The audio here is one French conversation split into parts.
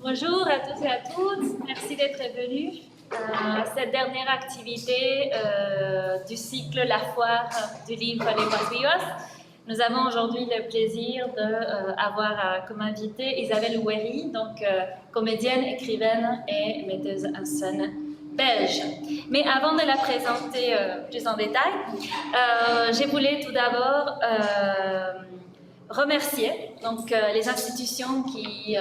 Bonjour à tous et à toutes, merci d'être venus à cette dernière activité du cycle La Foire du livre Les Voix. Nous avons aujourd'hui le plaisir d'avoir comme invitée Isabelle Ouéry, donc comédienne, écrivaine et metteuse en scène belge. Mais avant de la présenter plus en détail, je voulais tout d'abord remercier donc, les institutions qui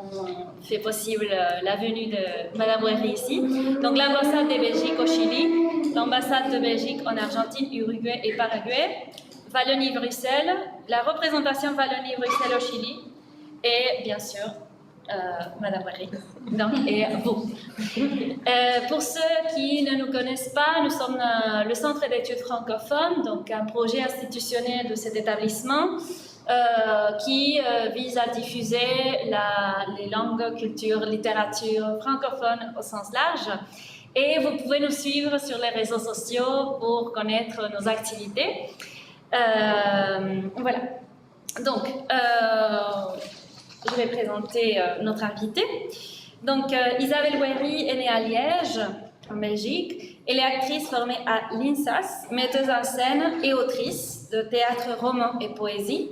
ont fait possible la venue de Madame Ouéry ici. Donc l'ambassade de Belgique au Chili, l'ambassade de Belgique en Argentine, Uruguay et Paraguay, Wallonie-Bruxelles, la représentation Wallonie-Bruxelles au Chili et bien sûr Madame Ouéry, donc, et vous. Pour ceux qui ne nous connaissent pas, nous sommes le Centre d'études francophones, donc un projet institutionnel de cet établissement qui vise à diffuser les langues, cultures, littérature francophones au sens large. Et vous pouvez nous suivre sur les réseaux sociaux pour connaître nos activités. Voilà. Donc, je vais présenter notre invitée. Donc, Isabelle Ouéry est née à Liège, en Belgique. Elle est actrice formée à l'INSAS, metteuse en scène et autrice de théâtre, roman et poésie.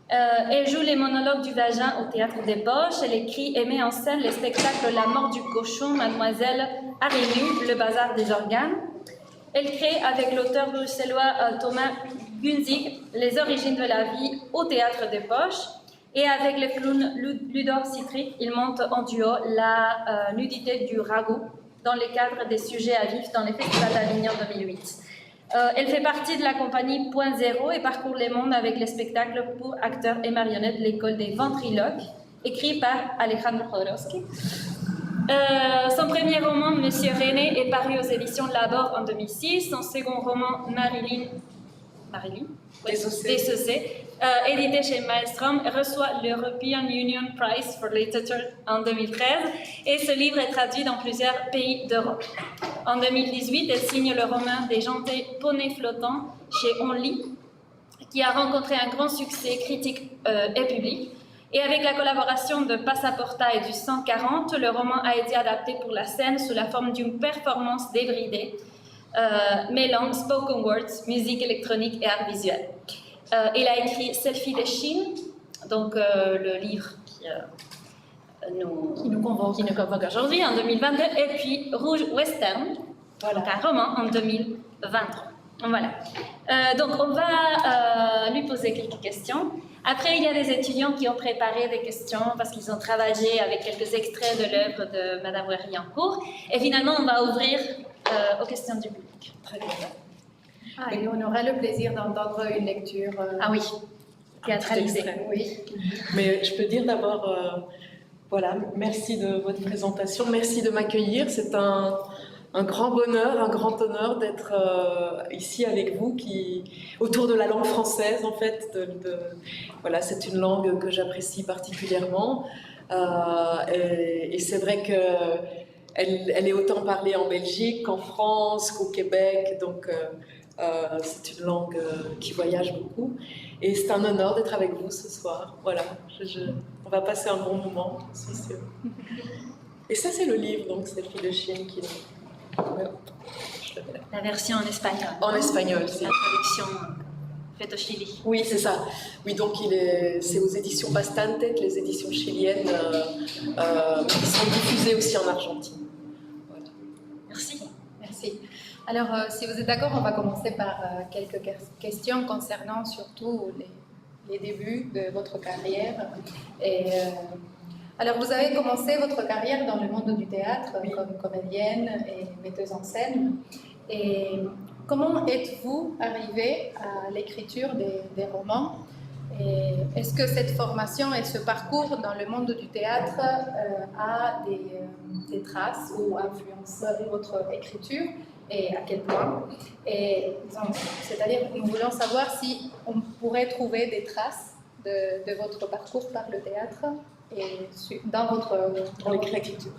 Elle joue les monologues du vagin au Théâtre des Poches. Elle écrit et met en scène les spectacles La mort du cochon, Mademoiselle Arému, Le bazar des organes. Elle crée avec l'auteur bruxellois Thomas Gunzig Les origines de la vie au Théâtre des Poches. Et avec le clown Ludor Citric, il monte en duo la nudité du ragoût dans le cadre des sujets à vif dans les festivals d'Avignon 2008. Elle fait partie de la compagnie Point Zéro et parcourt le monde avec les spectacles pour acteurs et marionnettes de l'école des ventriloques, écrit par Alejandro Jodorowsky. Son premier roman, Monsieur René, est paru aux éditions Labor en 2006. Son second roman, Marilyn Dessaussé, édité chez Maelstrom, reçoit l'European Union Prize for Literature en 2013 et ce livre est traduit dans plusieurs pays d'Europe. En 2018, elle signe le roman Des gentils poneys flottants chez Only, qui a rencontré un grand succès critique et public. Et avec la collaboration de Passaporta et du 140, le roman a été adapté pour la scène sous la forme d'une performance débridée, mêlant spoken words, musique électronique et art visuel. Il a écrit Selfie de Chine, donc le livre qui nous convoque aujourd'hui en 2022, et puis Rouge Western, voilà. Donc un roman en 2023. Voilà. Donc on va lui poser quelques questions. Après, il y a des étudiants qui ont préparé des questions parce qu'ils ont travaillé avec quelques extraits de l'œuvre de Madame Ouéry en cours. Et finalement, on va ouvrir aux questions du public. Très bien. Et on aura le plaisir d'entendre une lecture. Ah oui, théâtralisée. Oui. Mais je peux dire d'abord, voilà, merci de votre présentation, merci de m'accueillir. C'est un grand bonheur, un grand honneur d'être ici avec vous, autour de la langue française en fait. Voilà, c'est une langue que j'apprécie particulièrement. Et c'est vrai qu'elle est autant parlée en Belgique qu'en France, qu'au Québec, donc c'est une langue qui voyage beaucoup. Et c'est un honneur d'être avec vous ce soir. Voilà, on va passer un bon moment, c'est sûr. Et ça, c'est le livre, donc Selfie de Chine qui... La version en espagnol. En espagnol, c'est la traduction faite au Chili. Oui, c'est ça. Oui, donc c'est aux éditions Bastante, les éditions chiliennes, qui sont diffusées aussi en Argentine. Voilà. Merci. Merci. Alors, si vous êtes d'accord, on va commencer par quelques questions concernant surtout les débuts de votre carrière. Et, alors, vous avez commencé votre carrière dans le monde du théâtre, oui, comme comédienne et metteuse en scène. Et comment êtes-vous arrivée à l'écriture des romans? Et est-ce que cette formation et ce parcours dans le monde du théâtre a des traces ou influencent votre écriture? Et à quel point? C'est-à-dire, nous voulons savoir si on pourrait trouver des traces de votre parcours par le théâtre et dans l'écriture,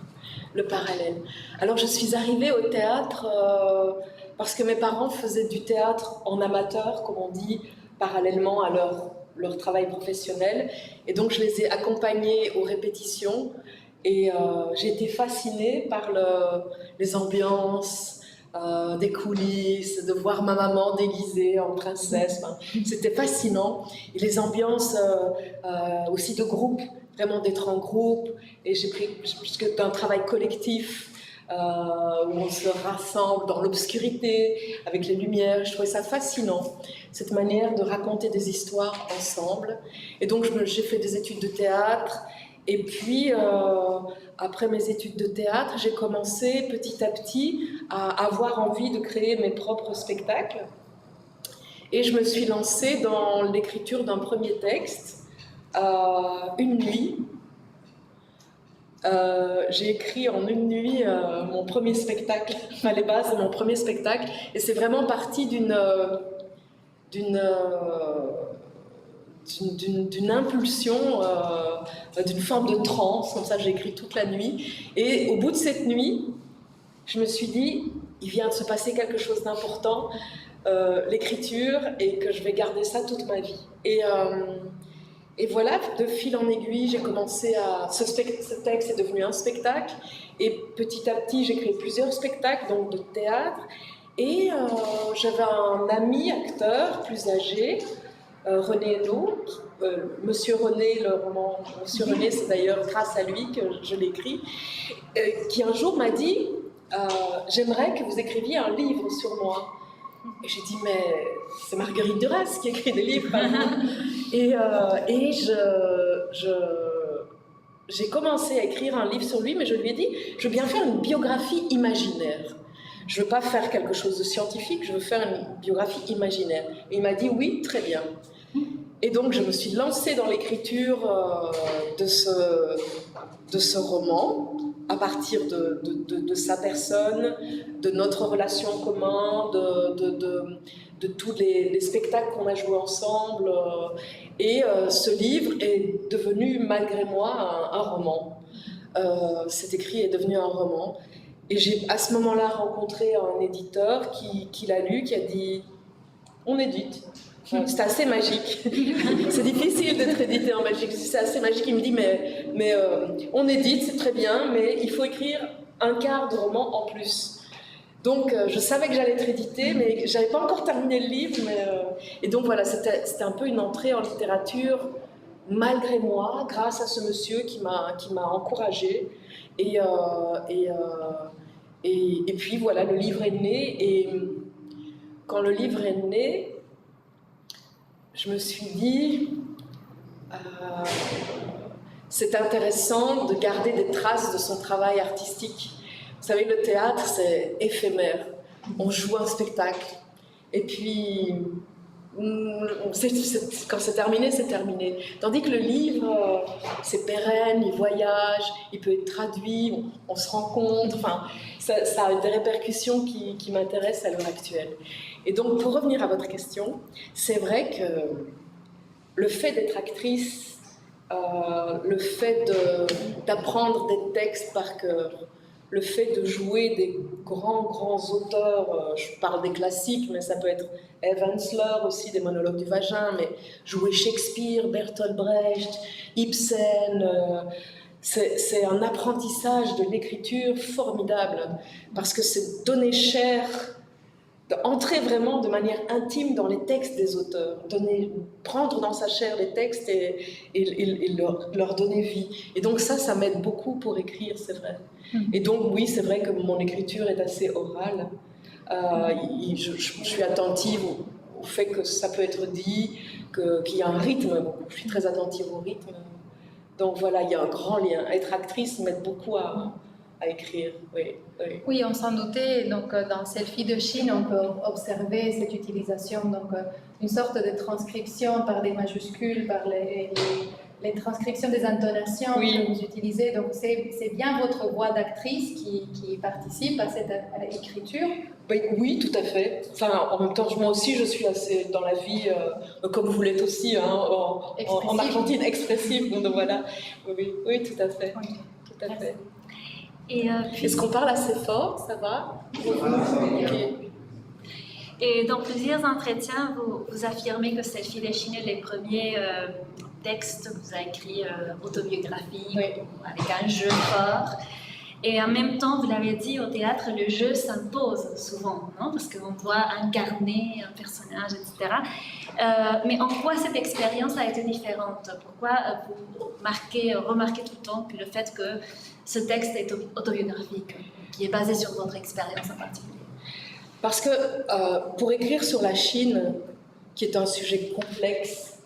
le parallèle. Alors, je suis arrivée au théâtre parce que mes parents faisaient du théâtre en amateur, comme on dit, parallèlement à leur leur travail professionnel. Et donc, je les ai accompagnés aux répétitions. Et j'ai été fascinée par les ambiances, des coulisses, de voir ma maman déguisée en princesse. Enfin, c'était fascinant. Et les ambiances aussi de groupe, vraiment d'être en groupe. Et j'ai pris d'un travail collectif où on se rassemble dans l'obscurité, avec les lumières. Je trouvais ça fascinant, cette manière de raconter des histoires ensemble. Et donc j'ai fait des études de théâtre. Et puis, après mes études de théâtre, j'ai commencé petit à petit à avoir envie de créer mes propres spectacles. Et je me suis lancée dans l'écriture d'un premier texte, une nuit. J'ai écrit en une nuit mon premier spectacle, enfin les bases de mon premier spectacle. Et c'est vraiment parti d'une impulsion, d'une forme de transe, comme ça j'ai écrit toute la nuit. Et au bout de cette nuit, je me suis dit, il vient de se passer quelque chose d'important, l'écriture, et que je vais garder ça toute ma vie. Et voilà, de fil en aiguille, j'ai commencé à... Ce texte est devenu un spectacle, et petit à petit, j'ai créé plusieurs spectacles, donc de théâtre, et j'avais un ami acteur plus âgé, René Hainaut, Monsieur René, le roman Monsieur René, c'est d'ailleurs grâce à lui que je l'écris, qui un jour m'a dit j'aimerais que vous écriviez un livre sur moi. Et j'ai dit mais c'est Marguerite Duras qui écrit des livres. Et j'ai commencé à écrire un livre sur lui, mais je lui ai dit je veux bien faire une biographie imaginaire. Je ne veux pas faire quelque chose de scientifique, je veux faire une biographie imaginaire. Et il m'a dit oui, très bien. Et donc je me suis lancée dans l'écriture de ce roman, à partir de sa personne, de notre relation en commun, de tous les spectacles qu'on a joués ensemble. Et ce livre est devenu, malgré moi, un roman. Cet écrit est devenu un roman. Et j'ai à ce moment-là rencontré un éditeur qui l'a lu, qui a dit « on édite ». C'était assez magique. C'est difficile d'être édité en Belgique, c'est assez magique. Il me dit mais on édite, c'est très bien, mais il faut écrire un quart de roman en plus. Donc je savais que j'allais être éditée, mais j'avais pas encore terminé le livre. Et donc voilà, c'était un peu une entrée en littérature malgré moi, grâce à ce monsieur qui m'a encouragée. Et puis voilà, le livre est né. Et quand le livre est né, je me suis dit, c'est intéressant de garder des traces de son travail artistique. Vous savez, le théâtre, c'est éphémère. On joue un spectacle, et puis, quand c'est terminé, c'est terminé. Tandis que le livre, c'est pérenne, il voyage, il peut être traduit, on se rencontre, enfin, ça a des répercussions qui m'intéressent à l'heure actuelle. Et donc, pour revenir à votre question, c'est vrai que le fait d'être actrice, le fait d'apprendre des textes par cœur, le fait de jouer des grands auteurs, je parle des classiques, mais ça peut être Eve Ensler aussi, des monologues du vagin, mais jouer Shakespeare, Bertolt Brecht, Ibsen, c'est un apprentissage de l'écriture formidable, parce que c'est donner chair, entrer vraiment de manière intime dans les textes des auteurs, prendre dans sa chair les textes et leur donner vie. Et donc ça m'aide beaucoup pour écrire, c'est vrai. Et donc oui, c'est vrai que mon écriture est assez orale. Je suis attentive au fait que ça peut être dit, qu'il y a un rythme. Je suis très attentive au rythme. Donc voilà, il y a un grand lien. Être actrice m'aide beaucoup à écrire, oui. Oui, on s'en doutait. Donc, dans Selfie de Chine, on peut observer cette utilisation, donc une sorte de transcription par des majuscules, par les transcriptions des intonations que vous utilisez. Donc, c'est bien votre voix d'actrice qui participe à cette écriture. Oui, tout à fait. Enfin, en même temps, moi aussi, je suis assez dans la vie, comme vous l'êtes aussi, hein, en Argentine, expressive. Donc voilà. Oui, tout à fait. Oui. Tout à fait. Et Est-ce qu'on parle assez fort? Ça va? Okay. Et dans plusieurs entretiens, vous affirmez que cette fille de Chine est les premiers textes que vous avez écrits autobiographiques, Oui. avec un jeu fort. Et en même temps, vous l'avez dit, au théâtre, le jeu s'impose souvent, non? Parce qu'on doit incarner un personnage, etc. Mais en quoi cette expérience a été différente? Pourquoi vous remarquez tout le temps que le fait que ce texte est autobiographique, qui est basé sur votre expérience en particulier? Parce que pour écrire sur la Chine, qui est un sujet complexe,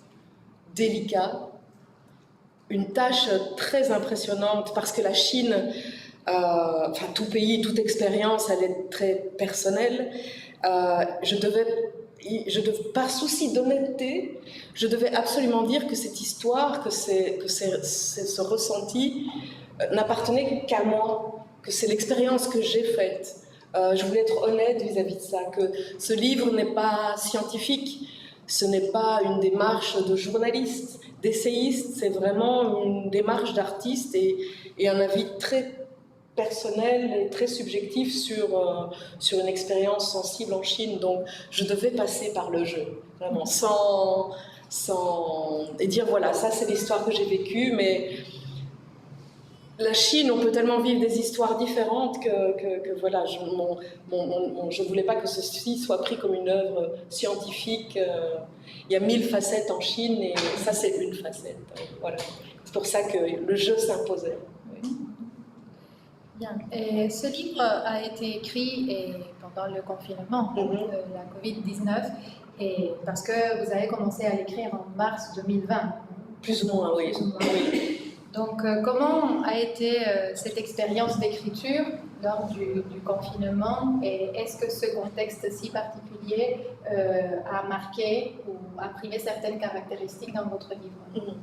délicat, une tâche très impressionnante, parce que la Chine, enfin tout pays, toute expérience, elle est très personnelle, par souci d'honnêteté, je devais absolument dire que cette histoire, que ce ressenti n'appartenait qu'à moi, que c'est l'expérience que j'ai faite. Je voulais être honnête vis-à-vis de ça, que ce livre n'est pas scientifique, ce n'est pas une démarche de journaliste, d'essayiste, c'est vraiment une démarche d'artiste et un avis très personnel et très subjectif sur une expérience sensible en Chine. Donc je devais passer par le jeu, vraiment, et dire voilà, ça c'est l'histoire que j'ai vécue, mais la Chine, on peut tellement vivre des histoires différentes que voilà, je voulais pas que ceci soit pris comme une œuvre scientifique. Il y a 1000 facettes en Chine et ça c'est une facette. Voilà. C'est pour ça que le jeu s'imposait. Oui. Bien. Et ce livre a été écrit pendant le confinement de la Covid-19 et parce que vous avez commencé à l'écrire en mars 2020. Plus ou moins, oui. Plus ou moins. Oui. Donc, comment a été cette expérience d'écriture lors du confinement et est-ce que ce contexte si particulier a marqué ou a privé certaines caractéristiques dans votre livre?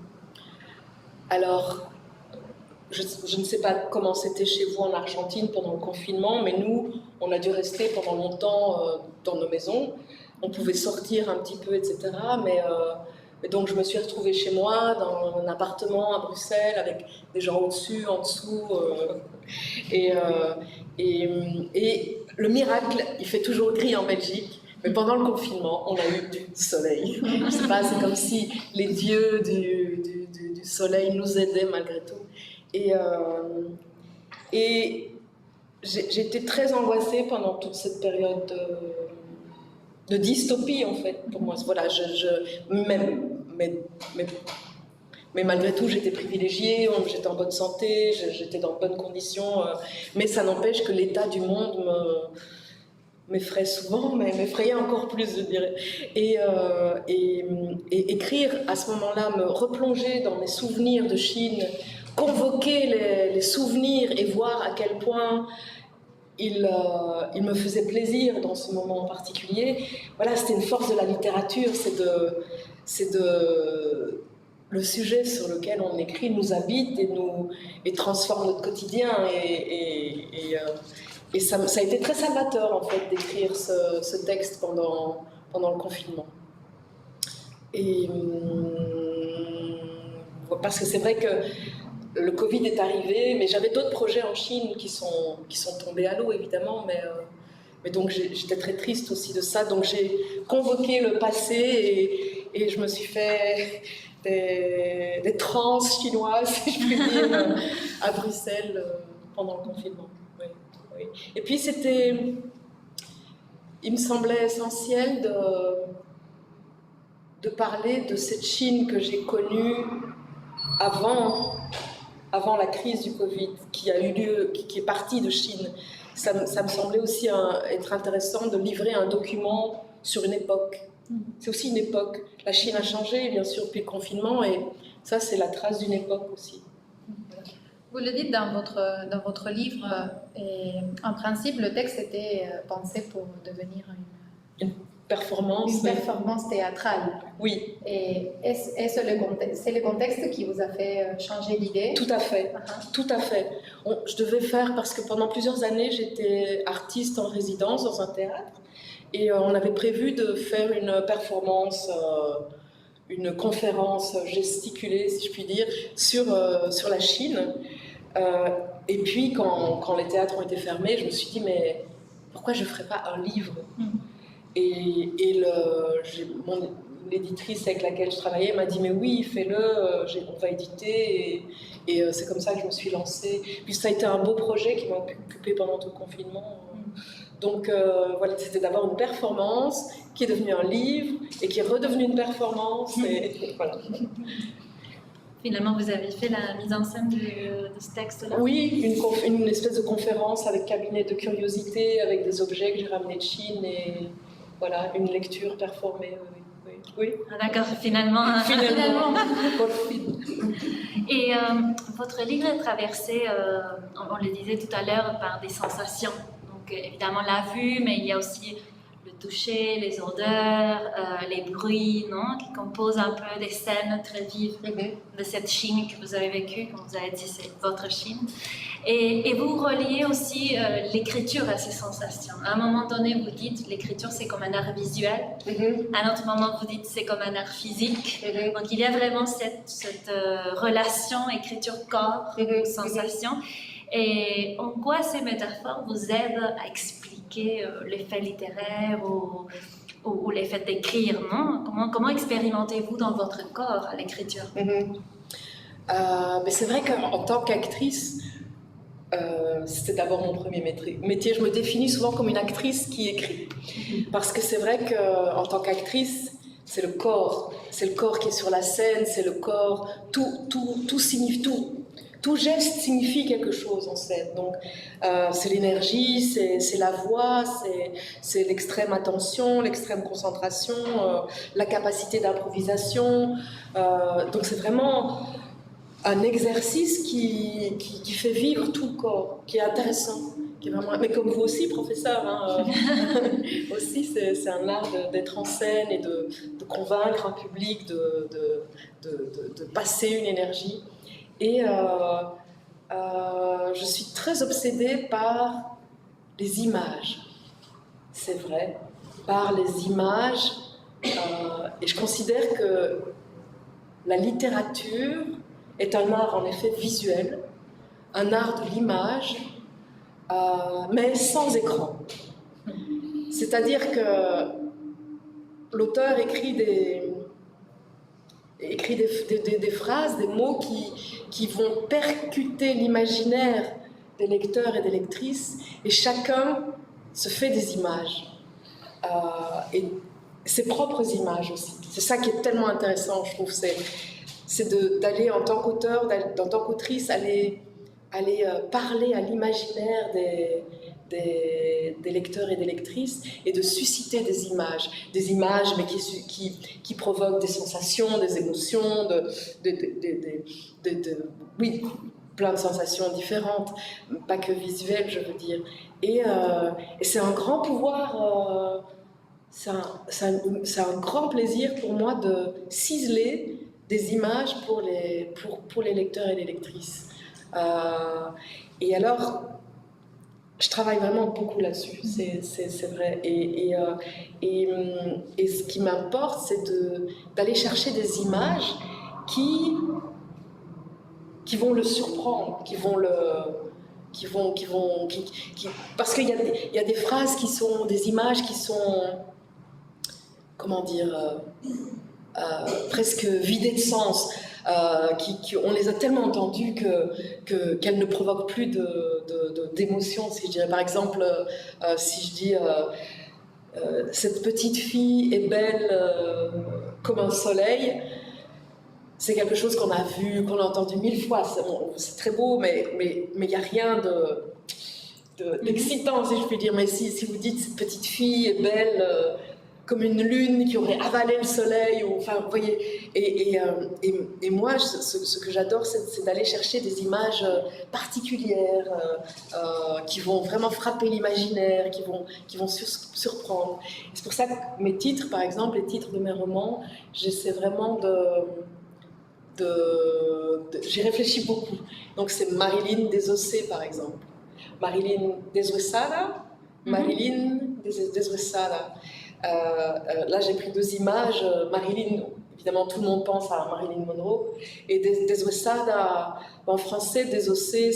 Alors, je ne sais pas comment c'était chez vous en Argentine pendant le confinement, mais nous, on a dû rester pendant longtemps dans nos maisons. On pouvait sortir un petit peu, etc. Et donc je me suis retrouvée chez moi, dans un appartement à Bruxelles, avec des gens au-dessus, en dessous. Et le miracle, il fait toujours gris en Belgique, mais pendant le confinement, on a eu du soleil. Je sais pas, c'est comme si les dieux du soleil nous aidaient malgré tout. Et j'étais très angoissée pendant toute cette période de dystopie en fait pour moi. Voilà, mais malgré tout j'étais privilégiée, j'étais en bonne santé, j'étais dans de bonnes conditions, mais ça n'empêche que l'état du monde m'effraie souvent, mais m'effrayait encore plus, je dirais. Et écrire à ce moment-là, me replonger dans mes souvenirs de Chine, convoquer les souvenirs et voir à quel point il me faisait plaisir dans ce moment en particulier. Voilà, c'était une force de la littérature, le sujet sur lequel on écrit nous habite et transforme notre quotidien. Et ça a été très salvateur en fait d'écrire ce texte pendant le confinement. Et parce que c'est vrai que le Covid est arrivé, mais j'avais d'autres projets en Chine qui sont tombés à l'eau, évidemment, mais donc j'étais très triste aussi de ça. Donc j'ai convoqué le passé et je me suis fait des transes chinoises, si je puis dire, à Bruxelles pendant le confinement. Oui, oui. Et puis il me semblait essentiel de parler de cette Chine que j'ai connue avant la crise du Covid, qui a eu lieu, qui est partie de Chine. Ça me semblait aussi être intéressant de livrer un document sur une époque. C'est aussi une époque. La Chine a changé, bien sûr, depuis le confinement, et ça, c'est la trace d'une époque aussi. Vous le dites dans votre livre, et en principe, le texte était pensé pour devenir une performance théâtrale. Oui. Et c'est le contexte qui vous a fait changer d'idée? Tout à fait, tout à fait. Je devais faire, parce que pendant plusieurs années, j'étais artiste en résidence dans un théâtre, et on avait prévu de faire une performance, une conférence gesticulée, si je puis dire, sur la Chine. Et puis, quand les théâtres ont été fermés, je me suis dit, mais pourquoi je ne ferais pas un livre ? L'éditrice avec laquelle je travaillais m'a dit mais oui, fais-le, on va éditer et c'est comme ça que je me suis lancée. Puis ça a été un beau projet qui m'a occupée pendant tout le confinement. Donc voilà, c'était d'abord une performance qui est devenue un livre et qui est redevenue une performance et voilà. Finalement, vous avez fait la mise en scène de ce texte-là? Oui, une espèce de conférence avec cabinet de curiosité, avec des objets que j'ai ramenés de Chine et voilà, une lecture performée. Oui. Ah, d'accord, finalement. Et votre livre est traversé, on le disait tout à l'heure, par des sensations. Donc évidemment la vue, mais il y a aussi le toucher, les odeurs, les bruits, non, qui composent un peu des scènes très vives de cette Chine que vous avez vécue, comme vous avez dit, c'est votre Chine. Et vous reliez aussi l'écriture à ces sensations. À un moment donné, vous dites l'écriture c'est comme un art visuel. À un autre moment, vous dites c'est comme un art physique. Donc il y a vraiment cette relation écriture-corps, sensation. Et en quoi ces métaphores vous aident à expliquer les faits littéraires ou les faits d'écrire, non? Comment expérimentez-vous dans votre corps à l'écriture? Mais c'est vrai qu'en tant qu'actrice, c'était d'abord mon premier métier. Je me définis souvent comme une actrice qui écrit. Parce que c'est vrai qu'en tant qu'actrice, c'est le corps qui est sur la scène, c'est le corps, tout signifie tout. Tout geste signifie quelque chose en scène. Donc, c'est l'énergie, c'est la voix, c'est l'extrême attention, l'extrême concentration, la capacité d'improvisation. Donc, c'est vraiment un exercice qui fait vivre tout le corps, qui est intéressant. Qui est vraiment... Mais comme vous aussi, professeur, hein, aussi, c'est un art d'être en scène et de convaincre un public, de passer une énergie. Et je suis très obsédée par les images, c'est vrai, par les images. Et je considère que la littérature est un art en effet visuel, un art de l'image, mais sans écran. C'est-à-dire que l'auteur écrit des phrases, des mots qui vont percuter l'imaginaire des lecteurs et des lectrices, et chacun se fait des images, et ses propres images aussi. C'est ça qui est tellement intéressant, je trouve, c'est d'aller en tant qu'auteur, en tant qu'autrice, aller parler à l'imaginaire des lecteurs et des lectrices et de susciter des images mais qui provoquent des sensations, des émotions, oui, plein de sensations différentes, pas que visuelles, je veux dire. Et c'est un grand pouvoir, c'est un grand plaisir pour moi de ciseler des images pour les lecteurs et les lectrices. Et alors, je travaille vraiment beaucoup là-dessus, c'est vrai. Et ce qui m'importe, c'est d'aller chercher des images qui vont le surprendre, parce qu'il y a des phrases qui sont, des images qui sont, comment dire, presque vidées de sens. On les a tellement entendues qu'elles ne provoquent plus d'émotion, si je dirais. Par exemple, si je dis cette petite fille est belle comme un soleil, c'est quelque chose qu'on a vu, qu'on a entendu 1000 fois. C'est très beau, mais il n'y a rien d'excitant, si je puis dire. Mais si vous dites cette petite fille est belle comme une lune qui aurait avalé le soleil, enfin, vous voyez. Et moi, ce que j'adore, c'est d'aller chercher des images particulières qui vont vraiment frapper l'imaginaire, qui vont surprendre. C'est pour ça que mes titres, par exemple, les titres de mes romans, j'essaie vraiment j'y réfléchis beaucoup. Donc c'est Marilyn Desossé, par exemple. Marilyn Deshuesada, Marilyn Deshuesada. Là, j'ai pris 2 images. Marilyn, évidemment tout le monde pense à Marilyn Monroe. Et desossada, en français, désosser,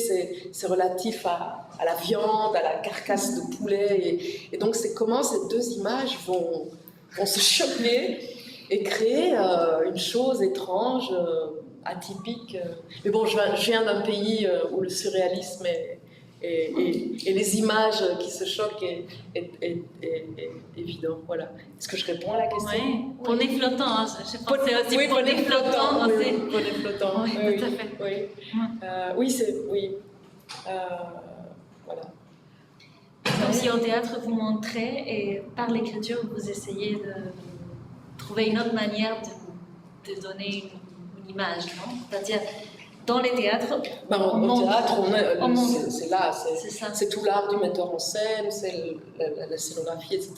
c'est relatif à la viande, à la carcasse de poulet. Et donc c'est comment ces deux images vont se choquer et créer une chose étrange, atypique. Mais bon, je viens d'un pays où le surréalisme et les images qui se choquent est évident. Voilà. Est-ce que je réponds à la question? Oui, poney flottant, hein. Je pensais aussi oui, poney flottant. Oui, poney flottant. Oui, Oui, tout à fait. Oui. Voilà. Comme si au théâtre vous montrez et par l'écriture vous essayez de trouver une autre manière de donner une image, non? C'est-à-dire dans les théâtres, Au théâtre, c'est là, c'est ça. c'est tout l'art du metteur en scène, c'est la scénographie, etc.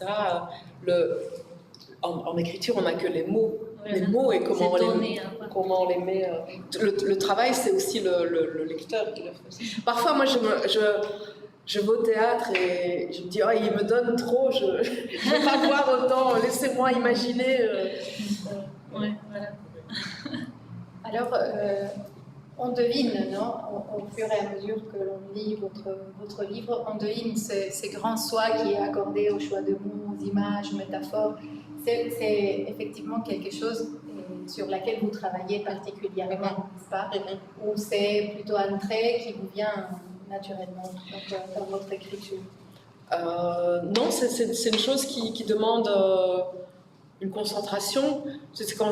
En écriture, on n'a que les mots. Oui, Les mots et comment on les met. Le travail, c'est aussi le lecteur qui le fait. Parfois, moi, je vais au théâtre et je me dis, oh, il me donne trop, je ne veux pas voir autant, laissez-moi imaginer. Oui, voilà. Alors, on devine, non, au fur et à mesure que l'on lit votre livre, on devine ces grands soins qui est accordé au choix de mots, aux images, aux métaphores. C'est effectivement quelque chose sur laquelle vous travaillez particulièrement, n'est-ce pas? Ou c'est plutôt un trait qui vous vient naturellement dans votre écriture? Non, c'est une chose qui demande une concentration. C'est quand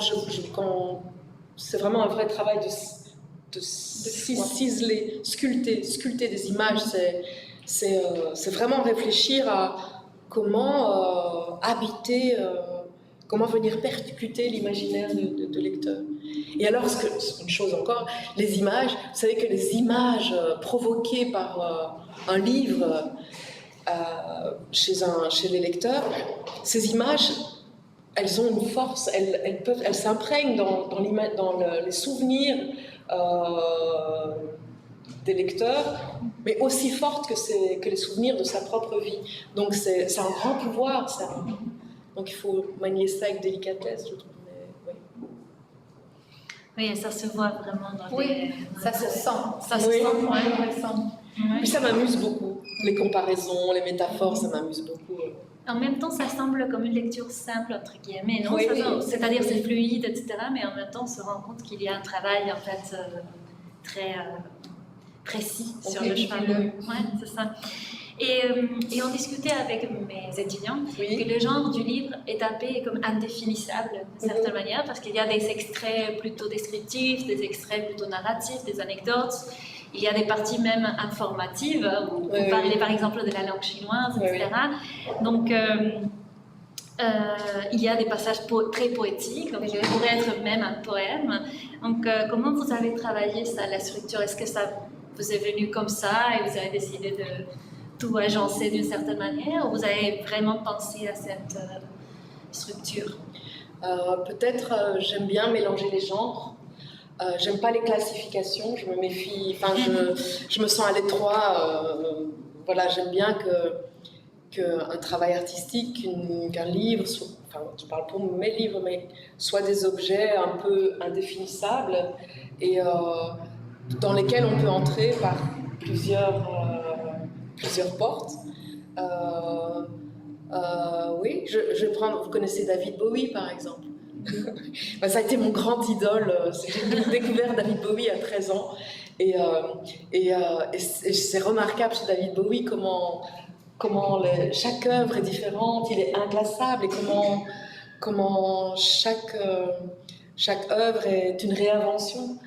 c'est vraiment un vrai travail de ciseler, sculpter des images. C'est vraiment réfléchir à comment habiter, comment venir percuter l'imaginaire de lecteur. Et alors, une chose encore, les images, vous savez que les images provoquées par un livre chez les lecteurs, ces images, elles ont une force, elles s'imprègnent dans les souvenirs des lecteurs, mais aussi fortes que les souvenirs de sa propre vie. Donc c'est un grand pouvoir, ça. Donc il faut manier ça avec délicatesse, je trouve. Mais, oui. Oui, et ça se voit vraiment dans Oui, ça se sent. Ça se sent, on ouais. le sent. Puis ça m'amuse beaucoup. Les comparaisons, les métaphores, ça m'amuse beaucoup. En même temps, ça semble comme une lecture simple, entre guillemets, non? Oui, C'est-à-dire c'est fluide, etc. Mais en même temps, on se rend compte qu'il y a un travail, en fait, très précis sur le cheval. Oui, c'est ça. Et on discutait avec mes étudiants que le genre du livre est tapé comme indéfinissable, d'une certaine manière, parce qu'il y a des extraits plutôt descriptifs, des extraits plutôt narratifs, des anecdotes. Il y a des parties même informatives, où vous parlez par exemple de la langue chinoise, etc. Donc, il y a des passages très poétiques, donc il pourrait être même un poème. Donc, comment vous avez travaillé ça, la structure? Est-ce que ça vous est venu comme ça et vous avez décidé de tout agencer d'une certaine manière, ou vous avez vraiment pensé à cette structure? Peut-être j'aime bien mélanger les genres. J'aime pas les classifications, je me méfie, enfin je me sens à l'étroit. Voilà, j'aime bien qu'un travail artistique, qu'un livre, enfin je parle pour mes livres, mais soit des objets un peu indéfinissables et dans lesquels on peut entrer par plusieurs portes. Oui, je vais prendre, vous connaissez David Bowie par exemple. Ça a été mon grand idole. J'ai découvert David Bowie à 13 ans. Et c'est remarquable chez David Bowie comment chaque œuvre est différente, il est inclassable, et comment chaque œuvre est une réinvention.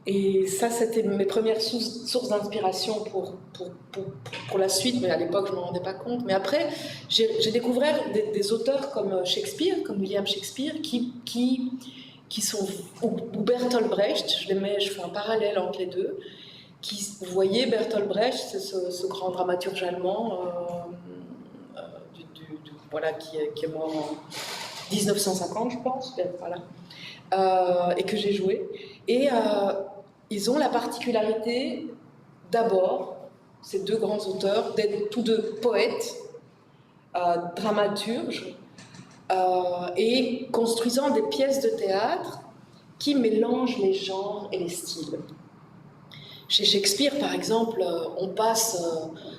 Et ça, c'était mes premières sources d'inspiration pour la suite, mais à l'époque, je ne m'en rendais pas compte. Mais après, j'ai découvert des auteurs comme Shakespeare, comme William Shakespeare, qui sont, ou Bertolt Brecht, je fais un parallèle entre les deux. Vous voyez, Bertolt Brecht, c'est ce grand dramaturge allemand voilà, qui est mort en 1950, je pense, voilà, et que j'ai joué. Et ils ont la particularité, d'abord, ces deux grands auteurs, d'être tous deux poètes, dramaturges, et construisant des pièces de théâtre qui mélangent les genres et les styles. Chez Shakespeare, par exemple, on passe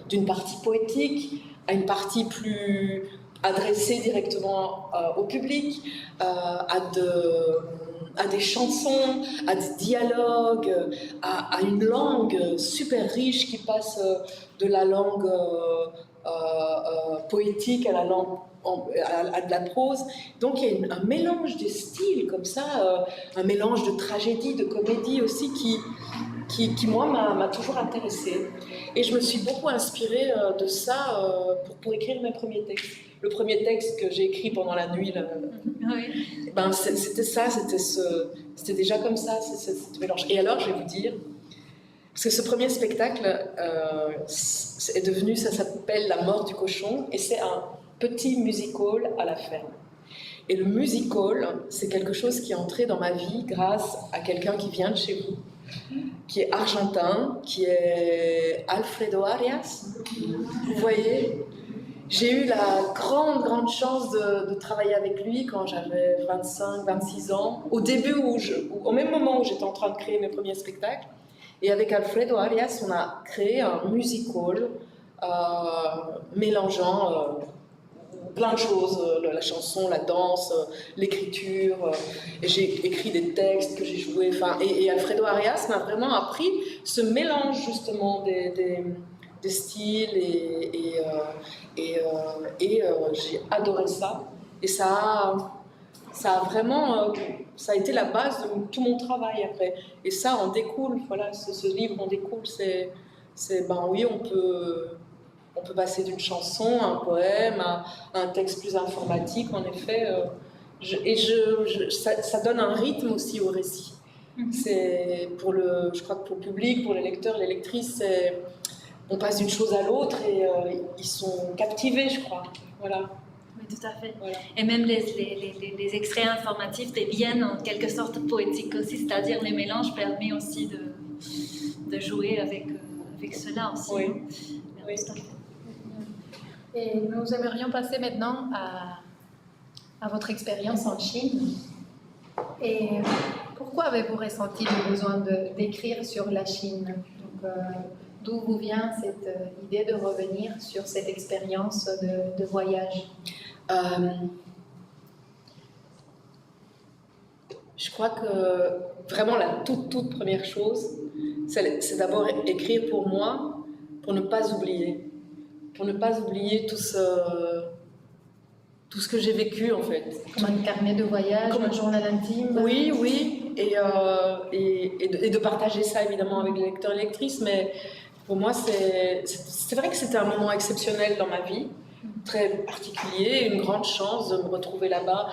d'une partie poétique à une partie plus adressée directement au public, à des chansons, à des dialogues, à une langue super riche qui passe de la langue poétique à la langue à de la prose. Donc il y a un mélange des styles comme ça, un mélange de tragédie, de comédie aussi qui moi m'a toujours intéressée. Et je me suis beaucoup inspirée de ça pour écrire mes premiers textes. Le premier texte que j'ai écrit pendant la nuit, Oui. ben c'était ça, c'était déjà comme ça, ce mélange. Et alors je vais vous dire, parce que ce premier spectacle est devenu, ça s'appelle La mort du cochon, et c'est un petit music-hall à la ferme. Et le music-hall, c'est quelque chose qui est entré dans ma vie grâce à quelqu'un qui vient de chez vous, qui est argentin, qui est Alfredo Arias. Vous voyez, j'ai eu la grande chance de travailler avec lui quand j'avais 25, 26 ans, au début, au même moment où j'étais en train de créer mes premiers spectacles. Et avec Alfredo Arias, on a créé un music-hall mélangeant plein de choses, la chanson, la danse, l'écriture. Et j'ai écrit des textes que j'ai joués. Et Alfredo Arias m'a vraiment appris ce mélange justement des styles et j'ai adoré ça. Et ça a vraiment, ça a été la base de tout mon travail après. Et ça en découle, voilà, ce livre en découle. Ben oui, on peut passer d'une chanson à un poème, à un texte plus informatique, en effet. Ça donne un rythme aussi au récit. C'est je crois que pour le public, pour les lecteurs, les lectrices, on passe d'une chose à l'autre et ils sont captivés, je crois. Voilà. Oui, tout à fait. Voilà. Et même les extraits informatifs deviennent en quelque sorte poétiques aussi, c'est-à-dire les mélanges permettent aussi de jouer avec cela aussi. Oui. Hein. Oui. Tout à fait. Et nous aimerions passer maintenant à votre expérience en Chine. Et pourquoi avez-vous ressenti le besoin d'écrire sur la Chine? Donc, d'où vous vient cette idée de revenir sur cette expérience de voyage? Je crois que vraiment la toute première chose, c'est d'abord écrire pour moi, pour ne pas oublier. Pour ne pas oublier tout ce que j'ai vécu en fait. Comme un carnet de voyage, Comme un journal intime? Oui, et de partager ça évidemment avec les lecteurs et lectrices, mais pour moi c'est vrai que c'était un moment exceptionnel dans ma vie, très particulier, une grande chance de me retrouver là-bas.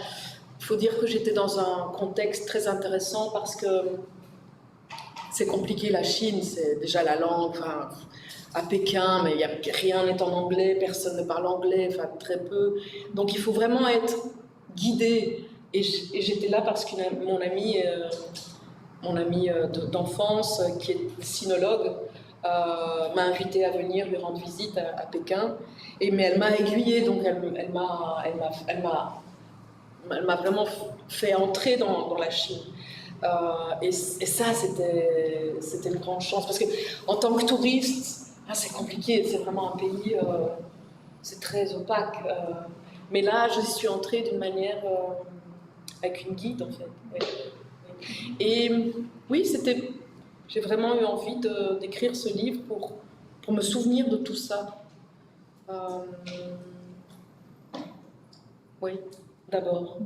Il faut dire que j'étais dans un contexte très intéressant parce que c'est compliqué la Chine, c'est déjà la langue, enfin, à Pékin, mais rien n'est en anglais, personne ne parle anglais, enfin très peu. Donc il faut vraiment être guidé. Et j'étais là parce que mon ami d'enfance, qui est sinologue, m'a invité à venir lui rendre visite à Pékin. Mais elle m'a aiguillée, donc elle m'a vraiment fait entrer dans la Chine. Et ça, c'était une grande chance. Parce qu'en tant que touriste, c'est compliqué, c'est vraiment un pays, c'est très opaque. Mais là, je suis entrée d'une manière avec une guide, en fait. Oui. Et oui, j'ai vraiment eu envie d'écrire ce livre pour me souvenir de tout ça. Oui, d'abord.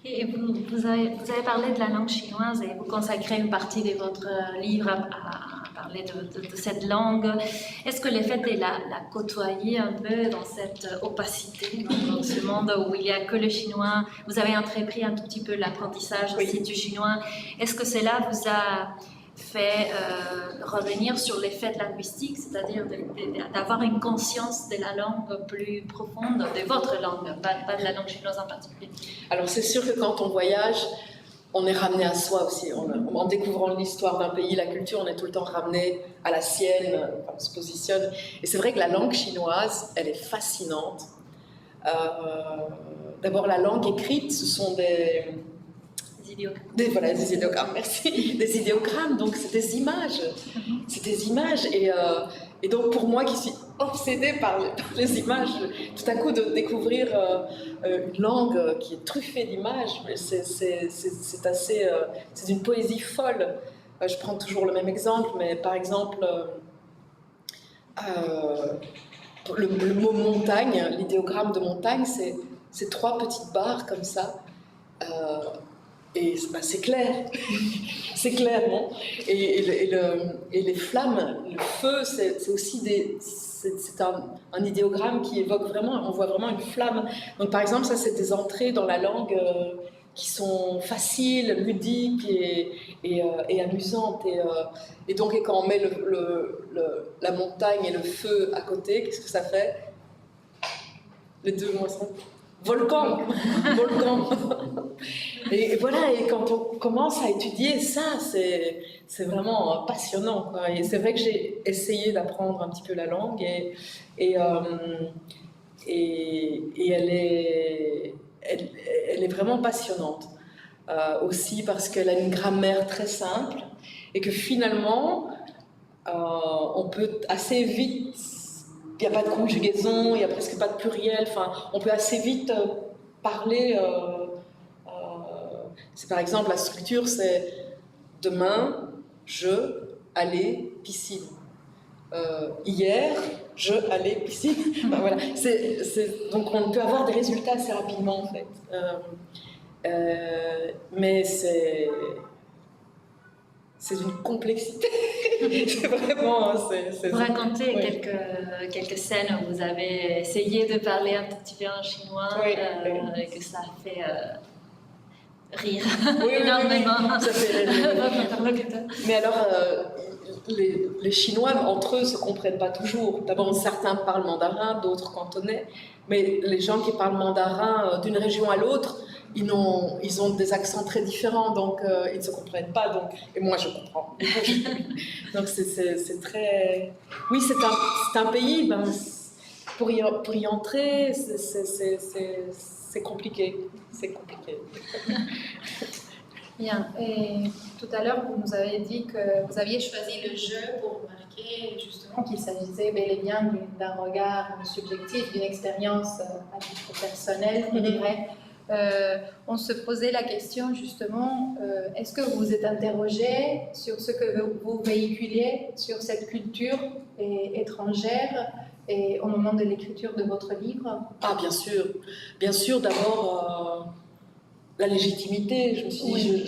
Et vous avez parlé de la langue chinoise et vous consacrez une partie de votre livre à parler de cette langue. Est-ce que le fait de la côtoyer un peu dans cette opacité, dans ce monde où il n'y a que le chinois, vous avez entrepris un tout petit peu l'apprentissage aussi du chinois, est-ce que cela vous a fait revenir sur les faits linguistiques, c'est-à-dire d'avoir une conscience de la langue plus profonde, de votre langue, pas de la langue chinoise en particulier? Alors c'est sûr que quand on voyage, on est ramené à soi aussi. En découvrant l'histoire d'un pays, la culture, on est tout le temps ramené à la sienne, on se positionne. Et c'est vrai que la langue chinoise, elle est fascinante D'abord, la langue écrite, ce sont des idéogrammes. Des idéogrammes, merci. Des idéogrammes, donc c'est des images. C'est des images. Et donc, pour moi qui suis obsédée par les images, tout à coup, de découvrir une langue qui est truffée d'images, c'est assez. C'est d'une poésie folle. Je prends toujours le même exemple, mais par exemple, le mot montagne, l'idéogramme de montagne, c'est 3 petites barres comme ça. Et c'est clair, c'est clair, non? Et les flammes, le feu, c'est aussi c'est un idéogramme qui évoque vraiment, on voit vraiment une flamme. Donc par exemple, ça c'est des entrées dans la langue qui sont faciles, ludiques et amusantes. Et donc quand on met la montagne et le feu à côté, qu'est-ce que ça fait? Les deux mots sont volcan, volcan. Et voilà, et quand on commence à étudier ça, c'est vraiment passionnant, quoi. Et c'est vrai que j'ai essayé d'apprendre un petit peu la langue et elle est vraiment passionnante. Aussi parce qu'elle a une grammaire très simple et que finalement, on peut assez vite, il n'y a pas de conjugaison, il n'y a presque pas de pluriel, enfin, on peut assez vite parler. C'est par exemple, la structure, c'est demain, je allais piscine. Hier, je allais piscine. Ben voilà. Donc on peut avoir des résultats assez rapidement en fait. Mais c'est d'une complexité. C'est vraiment. Vous racontez quelques scènes où vous avez essayé de parler un petit peu en chinois et que ça a fait rire énormément. Ça fait rire. Mais alors, les Chinois entre eux se comprennent pas toujours. D'abord, certains parlent mandarin, d'autres cantonais. Mais les gens qui parlent mandarin d'une région à l'autre, ils ont des accents très différents, donc ils ne se comprennent pas. Donc, et moi, je comprends. Donc c'est très. Oui, c'est un pays. Ben, pour y entrer, c'est compliqué. C'est compliqué. Bien. Et tout à l'heure, vous nous avez dit que vous aviez choisi le jeu pour marquer justement qu'il s'agissait bel et bien d'un regard subjectif, d'une expérience à titre personnel, je dirais. On se posait la question justement, est-ce que vous vous êtes interrogé sur ce que vous véhiculez sur cette culture étrangère et au moment de l'écriture de votre livre? Ah, bien sûr. Bien sûr, d'abord, la légitimité. Je me suis dit,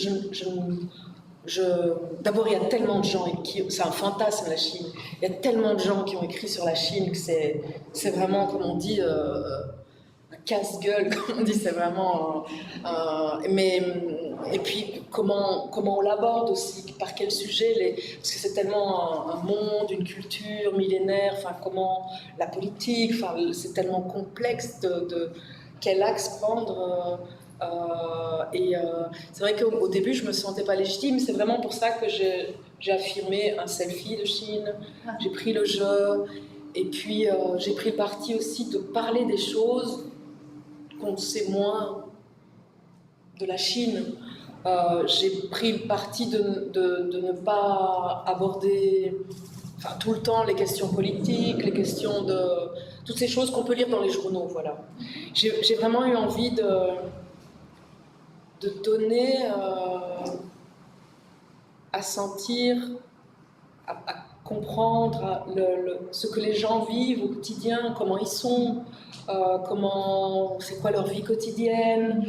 d'abord, il y a tellement de gens, c'est un fantasme la Chine, il y a tellement de gens qui ont écrit sur la Chine que c'est vraiment, comme on dit, un casse-gueule, comme on dit, c'est vraiment... et puis, comment on l'aborde aussi, par quel sujet, parce que c'est tellement un monde, une culture millénaire, enfin, comment la politique, enfin, c'est tellement complexe de quel axe prendre... c'est vrai qu'au début, je ne me sentais pas légitime. C'est vraiment pour ça que j'ai affirmé un selfie de Chine. J'ai pris le jeu. Et puis, j'ai pris le parti aussi de parler des choses qu'on sait moins de la Chine. J'ai pris le parti de ne pas aborder tout le temps les questions politiques, les questions de... toutes ces choses qu'on peut lire dans les journaux. Voilà. J'ai vraiment eu envie de donner à sentir, à comprendre ce que les gens vivent au quotidien, comment ils sont, c'est quoi leur vie quotidienne,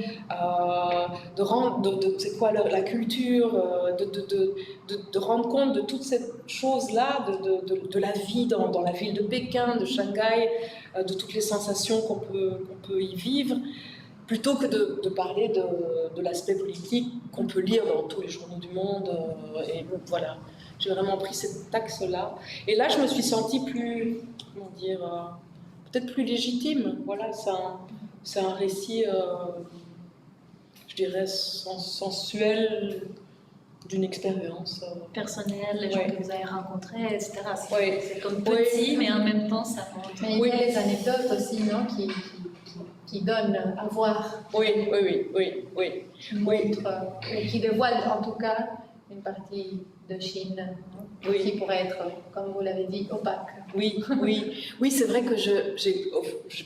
c'est quoi la culture, de rendre compte de toutes ces choses-là, de la vie dans la ville de Pékin, de Shanghai, de toutes les sensations qu'on peut y vivre. Plutôt que de parler de l'aspect politique qu'on peut lire dans tous les journaux du monde. Et bon, voilà, j'ai vraiment pris cet axe-là. Et là, je me suis sentie plus, comment dire, peut-être plus légitime. Voilà, c'est un récit, je dirais, sensuel d'une expérience. Personnelle, les gens que vous avez rencontrés, etc. C'est comme petit, mais en même temps, ça montre. Mais il y a les anecdotes aussi, non, qui qui donne à voir, Oui, oui, oui, oui, oui. qui montre, ou qui dévoile en tout cas une partie de Chine, hein, Oui. qui pourrait être, comme vous l'avez dit, opaque. Oui, oui, oui, c'est vrai que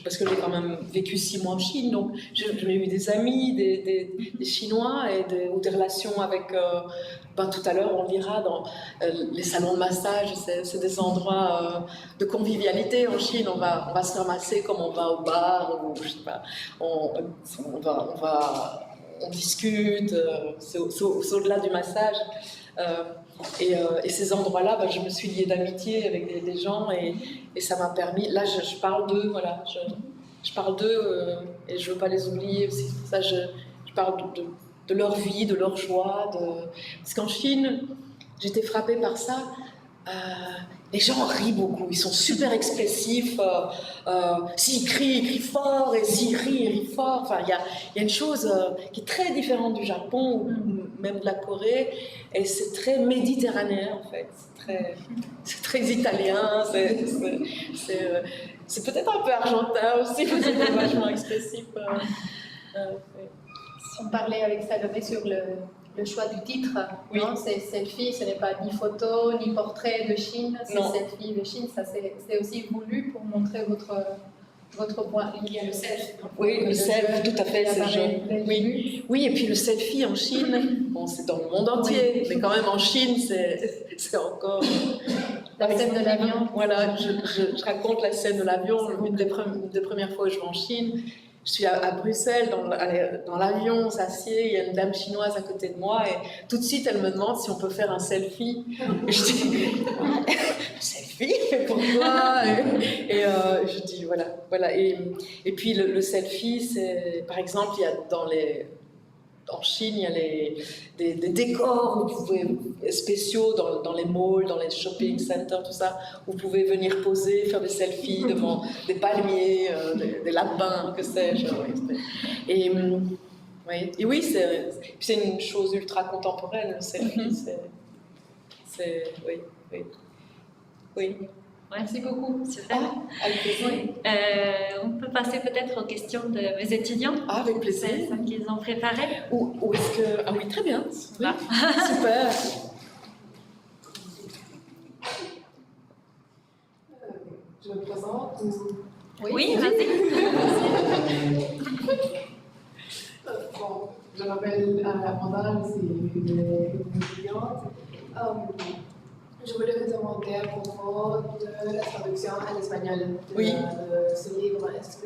parce que j'ai quand même vécu 6 mois en Chine, donc j'ai eu des amis, des Chinois ou des relations avec. Tout à l'heure, on lira dans les salons de massage, c'est des endroits de convivialité en Chine. On va se faire masser comme on va au bar, ou je sais pas, on discute, c'est au-delà du massage. Et ces endroits-là, je me suis liée d'amitié avec des gens et ça m'a permis. Là, je parle d'eux, voilà. Je parle d'eux et je veux pas les oublier aussi. C'est pour ça je parle de leur vie, de leur joie. Parce qu'en Chine, j'étais frappée par ça. Les gens rient beaucoup, ils sont super expressifs. S'ils crient, ils crient fort, et s'ils rient, ils rient fort. Enfin, il y a une chose qui est très différente du Japon, ou même de la Corée, et c'est très méditerranéen en fait. C'est très italien, c'est peut-être un peu argentin aussi, vous êtes vachement expressif. On parlait avec Salomé sur le choix du titre. Oui. Non, c'est selfie, ce n'est pas ni photo, ni portrait de Chine, c'est Non. selfie de Chine. Ça, c'est aussi voulu pour montrer votre point. Il y a le selfie. Oui, le selfie, tout à fait, c'est apparaît dès le oui. début. Oui, et puis le selfie en Chine, bon, c'est dans le monde entier, mais quand même en Chine, c'est encore. La scène de l'avion. Voilà, je raconte la scène de l'avion. Une des premières fois où je vais en Chine, je suis à Bruxelles, dans l'avion, on s'assied, il y a une dame chinoise à côté de moi, et tout de suite, elle me demande si on peut faire un selfie. Et je dis, un selfie? Mais pourquoi? Et je dis, voilà. Et puis le selfie, c'est, par exemple, il y a en Chine, il y a des décors spéciaux dans les malls, dans les shopping centers, tout ça, où vous pouvez venir poser, faire des selfies devant des palmiers, des lapins, que sais-je. Et oui, c'est une chose ultra contemporaine, le selfie. Oui. Merci beaucoup, super. Avec plaisir. On peut passer peut-être aux questions de mes étudiants. Avec plaisir. C'est ça qu'ils ont préparé. Ou est-ce que... Ah oui, très bien. Oui. Ah. Super. Je me présente Oui, vas-y. Bon, je m'appelle Amanda, je suis une étudiante. Je voulais vous demander à propos de la traduction à l'espagnol de ce livre. Est-ce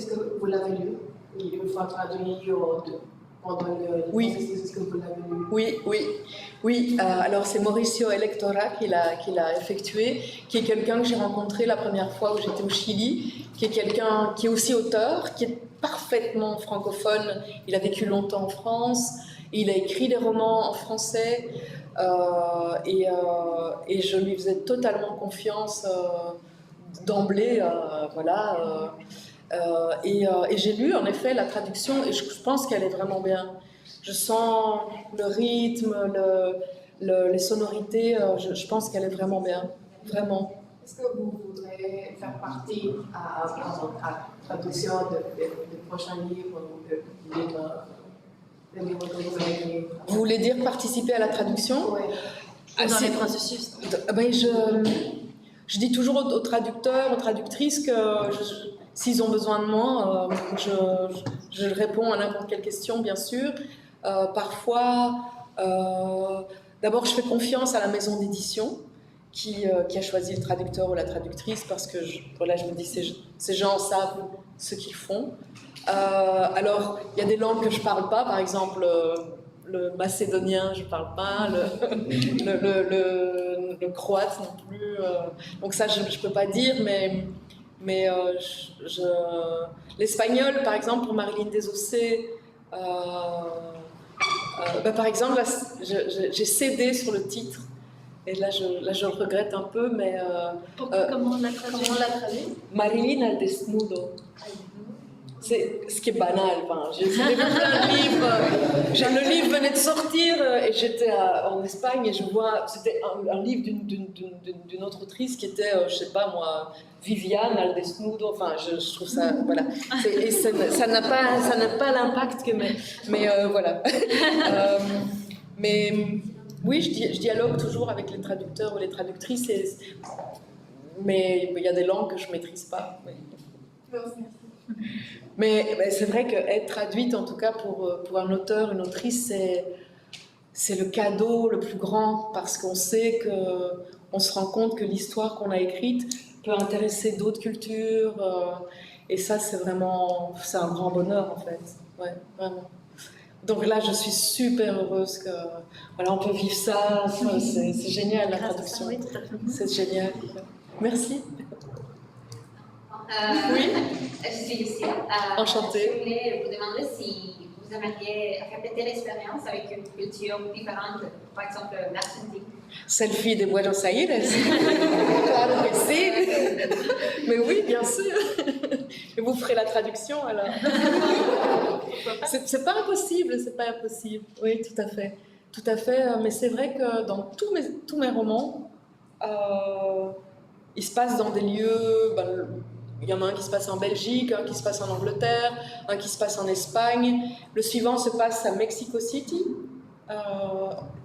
que vous l'avez lu une fois traduit ou pendant le processus, est-ce que vous l'avez lu? Oui. Alors c'est Mauricio Electora qui l'a effectué, qui est quelqu'un que j'ai rencontré la première fois où j'étais au Chili, qui est quelqu'un qui est aussi auteur, qui est parfaitement francophone. Il a vécu longtemps en France. Il a écrit des romans en français et je lui faisais totalement confiance d'emblée, et j'ai lu en effet la traduction et je pense qu'elle est vraiment bien. Je sens le rythme, les sonorités, je pense qu'elle est vraiment bien, vraiment. Est-ce que vous voudrez faire partie à la traduction de prochains livres ou de livres que vous avez lus? Vous voulez dire participer à la traduction? Oui. Dans les processus. Je dis toujours aux traducteurs, aux traductrices que s'ils ont besoin de moi, je réponds à n'importe quelle question, bien sûr. Parfois, d'abord, je fais confiance à la maison d'édition qui a choisi le traducteur ou la traductrice parce que je me dis ces gens savent ce qu'ils font. Alors, il y a des langues que je ne parle pas, par exemple le macédonien, je ne parle pas, le croate non plus. Donc ça, je ne peux pas dire, mais l'espagnol, par exemple, pour Marilyn Desossé, par exemple, là, j'ai cédé sur le titre. Et là, je le regrette un peu, mais... Comment on l'a traduit? Marilyn al desnudo. c'est ce qui est banal. Enfin, j'ai lu plein de livres. Le livre venait de sortir et j'étais en Espagne et je vois, c'était un livre d'une autre autrice qui était, je sais pas moi, Viviane al desnudo. Enfin, je trouve ça, voilà. Et ça n'a pas l'impact que mais voilà. Mais oui, je dialogue toujours avec les traducteurs ou les traductrices, mais il y a des langues que je ne maîtrise pas. Mais c'est vrai qu'être traduite, en tout cas pour un auteur, une autrice, c'est le cadeau le plus grand, parce qu'on sait qu'on se rend compte que l'histoire qu'on a écrite peut intéresser d'autres cultures, et ça c'est un grand bonheur en fait, ouais, vraiment. Donc là, je suis super heureuse que voilà, on peut vivre ça. C'est génial la traduction. Oui, tout à fait. C'est génial. Merci. Oui. Je suis Lucie. Enchantée. Je voulais vous demander si vous aimeriez répéter l'expérience avec une culture différente, par exemple l'Argentine. Selfie de Buenos Aires. Claro que sí. Mais oui, bien sûr. Et vous ferez la traduction alors. C'est pas impossible, c'est pas impossible. Oui, tout à fait. Tout à fait. Mais c'est vrai que dans tous mes romans, ils se passent dans des lieux. Il y en a un qui se passe en Belgique, un qui se passe en Angleterre, un qui se passe en Espagne. Le suivant se passe à Mexico City.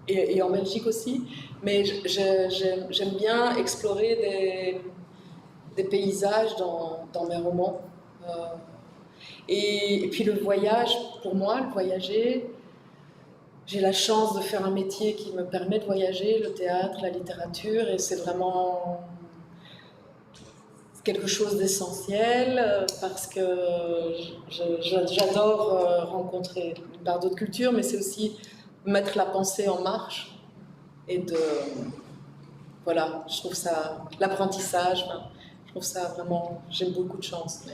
Et en Belgique aussi, mais j'aime bien explorer des paysages dans mes romans. Et puis le voyage, pour moi, le voyager, j'ai la chance de faire un métier qui me permet de voyager, le théâtre, la littérature, et c'est vraiment quelque chose d'essentiel parce que j'adore rencontrer par d'autres cultures, mais c'est aussi mettre la pensée en marche et voilà, je trouve ça, l'apprentissage, je trouve ça vraiment, j'ai beaucoup de chance.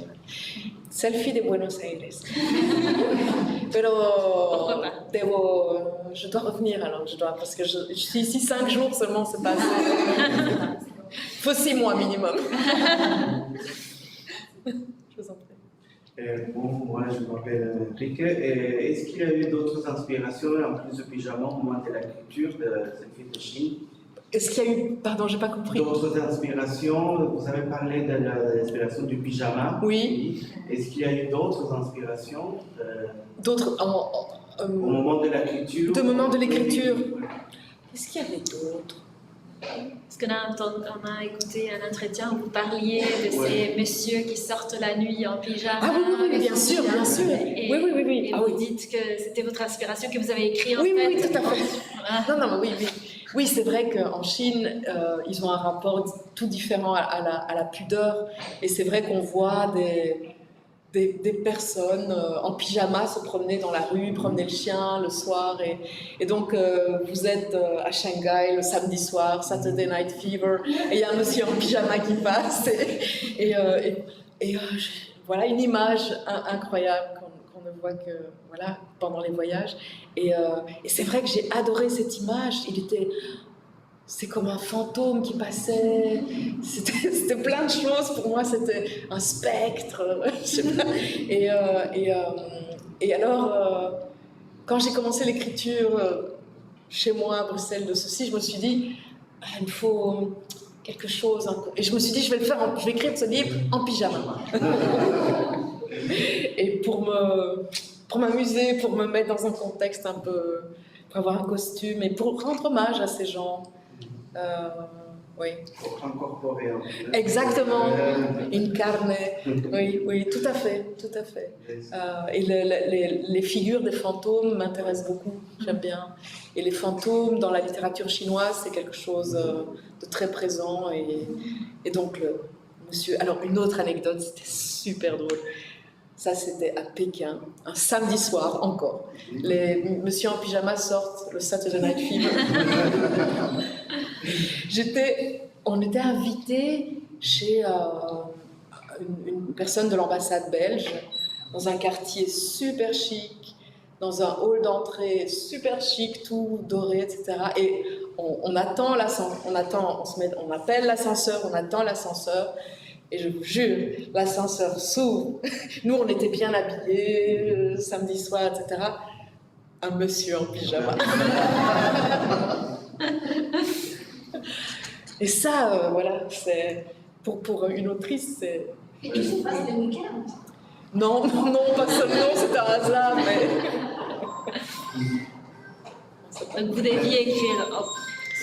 Selfie de Buenos Aires. Pero je dois revenir alors, parce que je suis ici 5 jours seulement, c'est pas assez. Il faut 6 mois minimum. Je vous en prie. Bon, moi je m'appelle Enrique. Est-ce qu'il y a eu d'autres inspirations en plus du pyjama au moment de la culture de Selfie de Chine? Est-ce qu'il y a eu, pardon, j'ai pas compris. D'autres inspirations, vous avez parlé de l'inspiration du pyjama. Oui. Est-ce qu'il y a eu d'autres inspirations D'autres au moment de la culture? De moment de l'écriture. Est-ce qu'il y avait d'autres? Parce qu'on a écouté un entretien où vous parliez de ces messieurs qui sortent la nuit en pyjama. Ah oui, bien sûr, bien sûr. Et, oui. Et vous dites que c'était votre inspiration que vous avez écrit en fait. Oui, tout à fait. Non, oui. Oui, c'est vrai qu'en Chine, ils ont un rapport tout différent à la pudeur. Et c'est vrai qu'on voit des personnes en pyjama se promener dans la rue, promener le chien le soir. Et donc, vous êtes à Shanghai le samedi soir, Saturday Night Fever, et il y a un monsieur en pyjama qui passe. Voilà une image incroyable qu'on ne voit que voilà, pendant les voyages. Et c'est vrai que j'ai adoré cette image. C'est comme un fantôme qui passait. C'était plein de choses. Pour moi, c'était un spectre. Je sais pas. Et alors, quand j'ai commencé l'écriture chez moi à Bruxelles de ceci, je me suis dit, il me faut quelque chose. Et je me suis dit, je vais écrire ce livre en pyjama. Et pour m'amuser, pour me mettre dans un contexte un peu, pour avoir un costume et pour rendre hommage à ces gens. Oui. Pour incorporer un peu. Exactement. In carne. Oui, tout à fait. Et les figures des fantômes m'intéressent beaucoup. J'aime bien. Et les fantômes dans la littérature chinoise, c'est quelque chose de très présent. Et donc, monsieur. Alors, une autre anecdote, c'était super drôle. Ça, c'était à Pékin, un samedi soir encore. Les messieurs en pyjama sortent le Saturday Night Fever. On était invités chez une personne de l'ambassade belge, dans un quartier super chic, dans un hall d'entrée super chic, tout doré, etc. Et on attend l'ascenseur, on appelle l'ascenseur, on attend l'ascenseur. Et je vous jure, l'ascenseur s'ouvre. Nous, on était bien habillés, samedi soir, etc. Un monsieur en pyjama. Et ça, voilà, c'est pour une autrice, c'est... Et tout se passe le week-end. Non, pas seulement, c'est un hasard, mais... Donc vous deviez écrire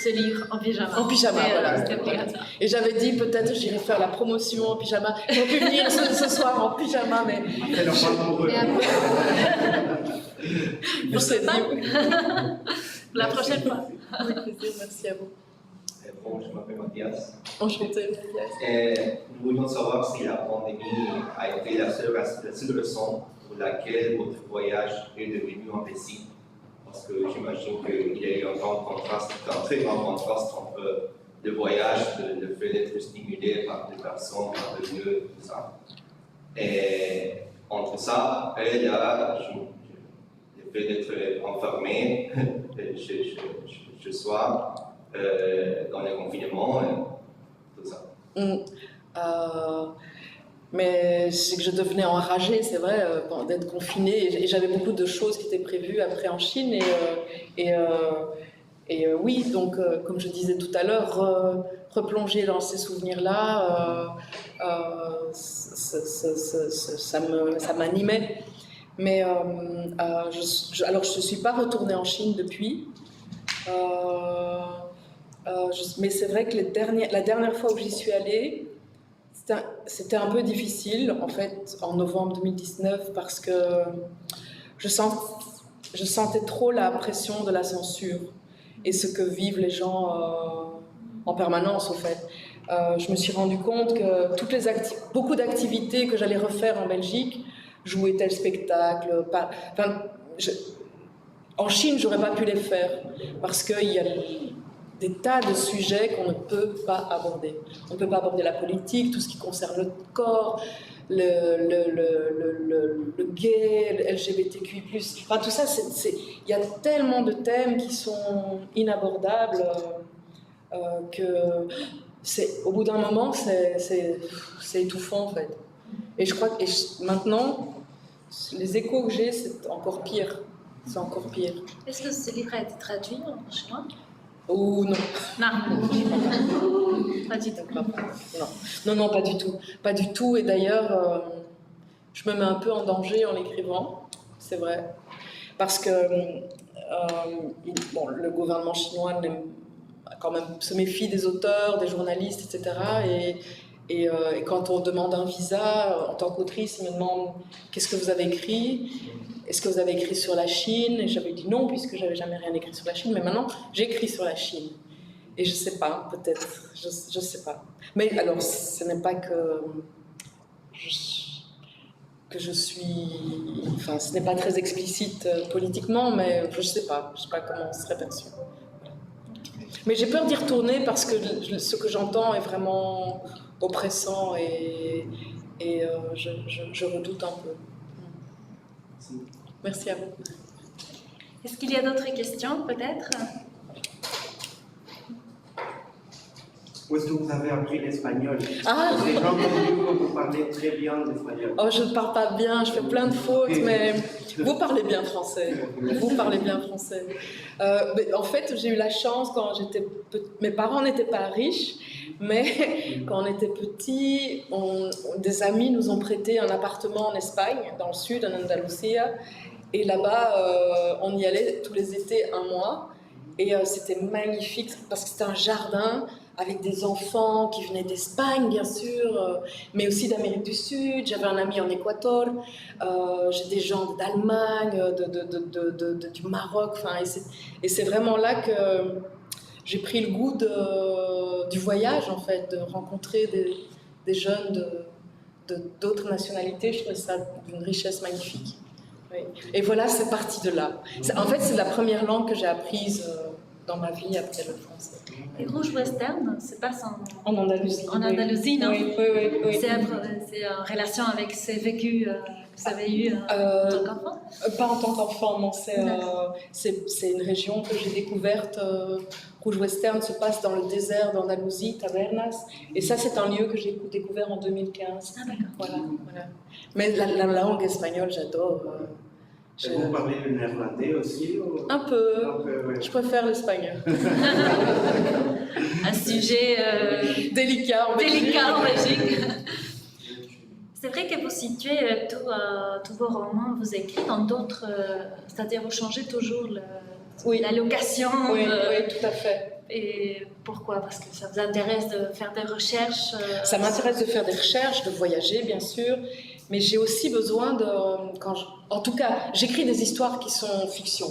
ce livre en pyjama. En pyjama, voilà. C'était obligatoire. Et j'avais dit, peut-être j'irai faire la promotion en pyjama. Ils ont pu venir ce soir en pyjama, mais... Après, on parle pour eux. Et après, Je sais pas. La prochaine fois. Avec plaisir, merci à vous. Bon, je m'appelle Mathias. Enchantée. Nous voulions savoir si la pandémie a été la seule raison pour laquelle votre voyage est devenu un récit. Parce que j'imagine qu'il y a eu un très grand contraste entre le voyage, le fait d'être stimulé par des personnes, par le lieu, tout ça. Et entre ça et le fait d'être enfermé chez soi, dans le confinement, tout ça. Mais c'est que je devenais enragée, c'est vrai, d'être confinée. Et j'avais beaucoup de choses qui étaient prévues après en Chine. Et oui, donc, comme je disais tout à l'heure, replonger dans ces souvenirs-là, ça m'animait. Mais alors, je ne suis pas retournée en Chine depuis. Mais c'est vrai que la dernière fois où j'y suis allée, c'était un peu difficile, en fait, en novembre 2019, parce que je sentais trop la pression de la censure et ce que vivent les gens en permanence, au fait. Je me suis rendu compte que beaucoup d'activités que j'allais refaire en Belgique, jouer tel spectacle, en Chine, j'aurais pas pu les faire, parce qu'il y a des tas de sujets qu'on ne peut pas aborder. On ne peut pas aborder la politique, tout ce qui concerne le corps, le gay, le LGBTQI+. Enfin, tout ça, il y a tellement de thèmes qui sont inabordables que au bout d'un moment, c'est étouffant, en fait. Et je crois que maintenant, les échos que j'ai, c'est encore pire. C'est encore pire. Est-ce que ce livre a été traduit en chinois? Ou non. Non. Pas du tout. Non, pas du tout. Pas du tout. Et d'ailleurs, je me mets un peu en danger en l'écrivant, c'est vrai. Parce que le gouvernement chinois quand même se méfie des auteurs, des journalistes, etc. Et quand on demande un visa, en tant qu'autrice, ils me demandent qu'est-ce que vous avez écrit. Est-ce que vous avez écrit sur la Chine? Et j'avais dit non, puisque je n'avais jamais rien écrit sur la Chine. Mais maintenant, j'écris sur la Chine. Et je ne sais pas, peut-être. Je ne sais pas. Mais alors, ce n'est pas que je suis... Enfin, ce n'est pas très explicite politiquement, mais je ne sais pas. Je ne sais pas comment ce serait perçu. Mais j'ai peur d'y retourner parce que ce que j'entends est vraiment oppressant et je redoute un peu. Merci à vous. Est-ce qu'il y a d'autres questions, peut-être? Où est-ce que vous avez appris l'espagnol? Ah! J'ai entendu que vous parlez très bien l'espagnol. Oh, je ne parle pas bien, je fais plein de fautes, mais vous parlez bien français. Vous parlez bien français. Mais en fait, j'ai eu la chance quand j'étais petite. Mes parents n'étaient pas riches, mais quand on était petits, des amis nous ont prêté un appartement en Espagne, dans le sud, en Andalusia. Et là-bas, on y allait tous les étés 1 mois. Et c'était magnifique parce que c'était un jardin avec des enfants qui venaient d'Espagne, bien sûr, mais aussi d'Amérique du Sud. J'avais un ami en Équateur, j'ai des gens d'Allemagne, du Maroc. Et c'est vraiment là que j'ai pris le goût du voyage, en fait, de rencontrer des jeunes d'autres nationalités. Je trouvais ça d'une richesse magnifique. Oui. Et voilà, c'est parti de là. En fait, c'est la première langue que j'ai apprise dans ma vie après le français. Et Rouge Western se passe En Andalousie. en Andalousie, non? Oui. C'est en relation avec ces vécus que vous avez eus en tant qu'enfant? Pas en tant qu'enfant, non. C'est une région que j'ai découverte Rouge Western se passe dans le désert d'Andalousie, Tabernas. Et ça, c'est un lieu que j'ai découvert en 2015. Ah, d'accord. Voilà. Mais la langue espagnole, j'adore. Et vous parlez le néerlandais aussi ou... Un peu. Oui. Je préfère l'espagnol. Un sujet Délicat en Belgique. délicat en Belgique. C'est vrai que vous situez tous vos romans, vous écrivez dans d'autres, c'est-à-dire vous changez toujours Oui. la location. Oui, tout à fait. Et pourquoi? Parce que ça vous intéresse de faire des recherches Ça m'intéresse de faire des recherches, de voyager, bien sûr. Mais j'ai aussi besoin de... En tout cas, j'écris des histoires qui sont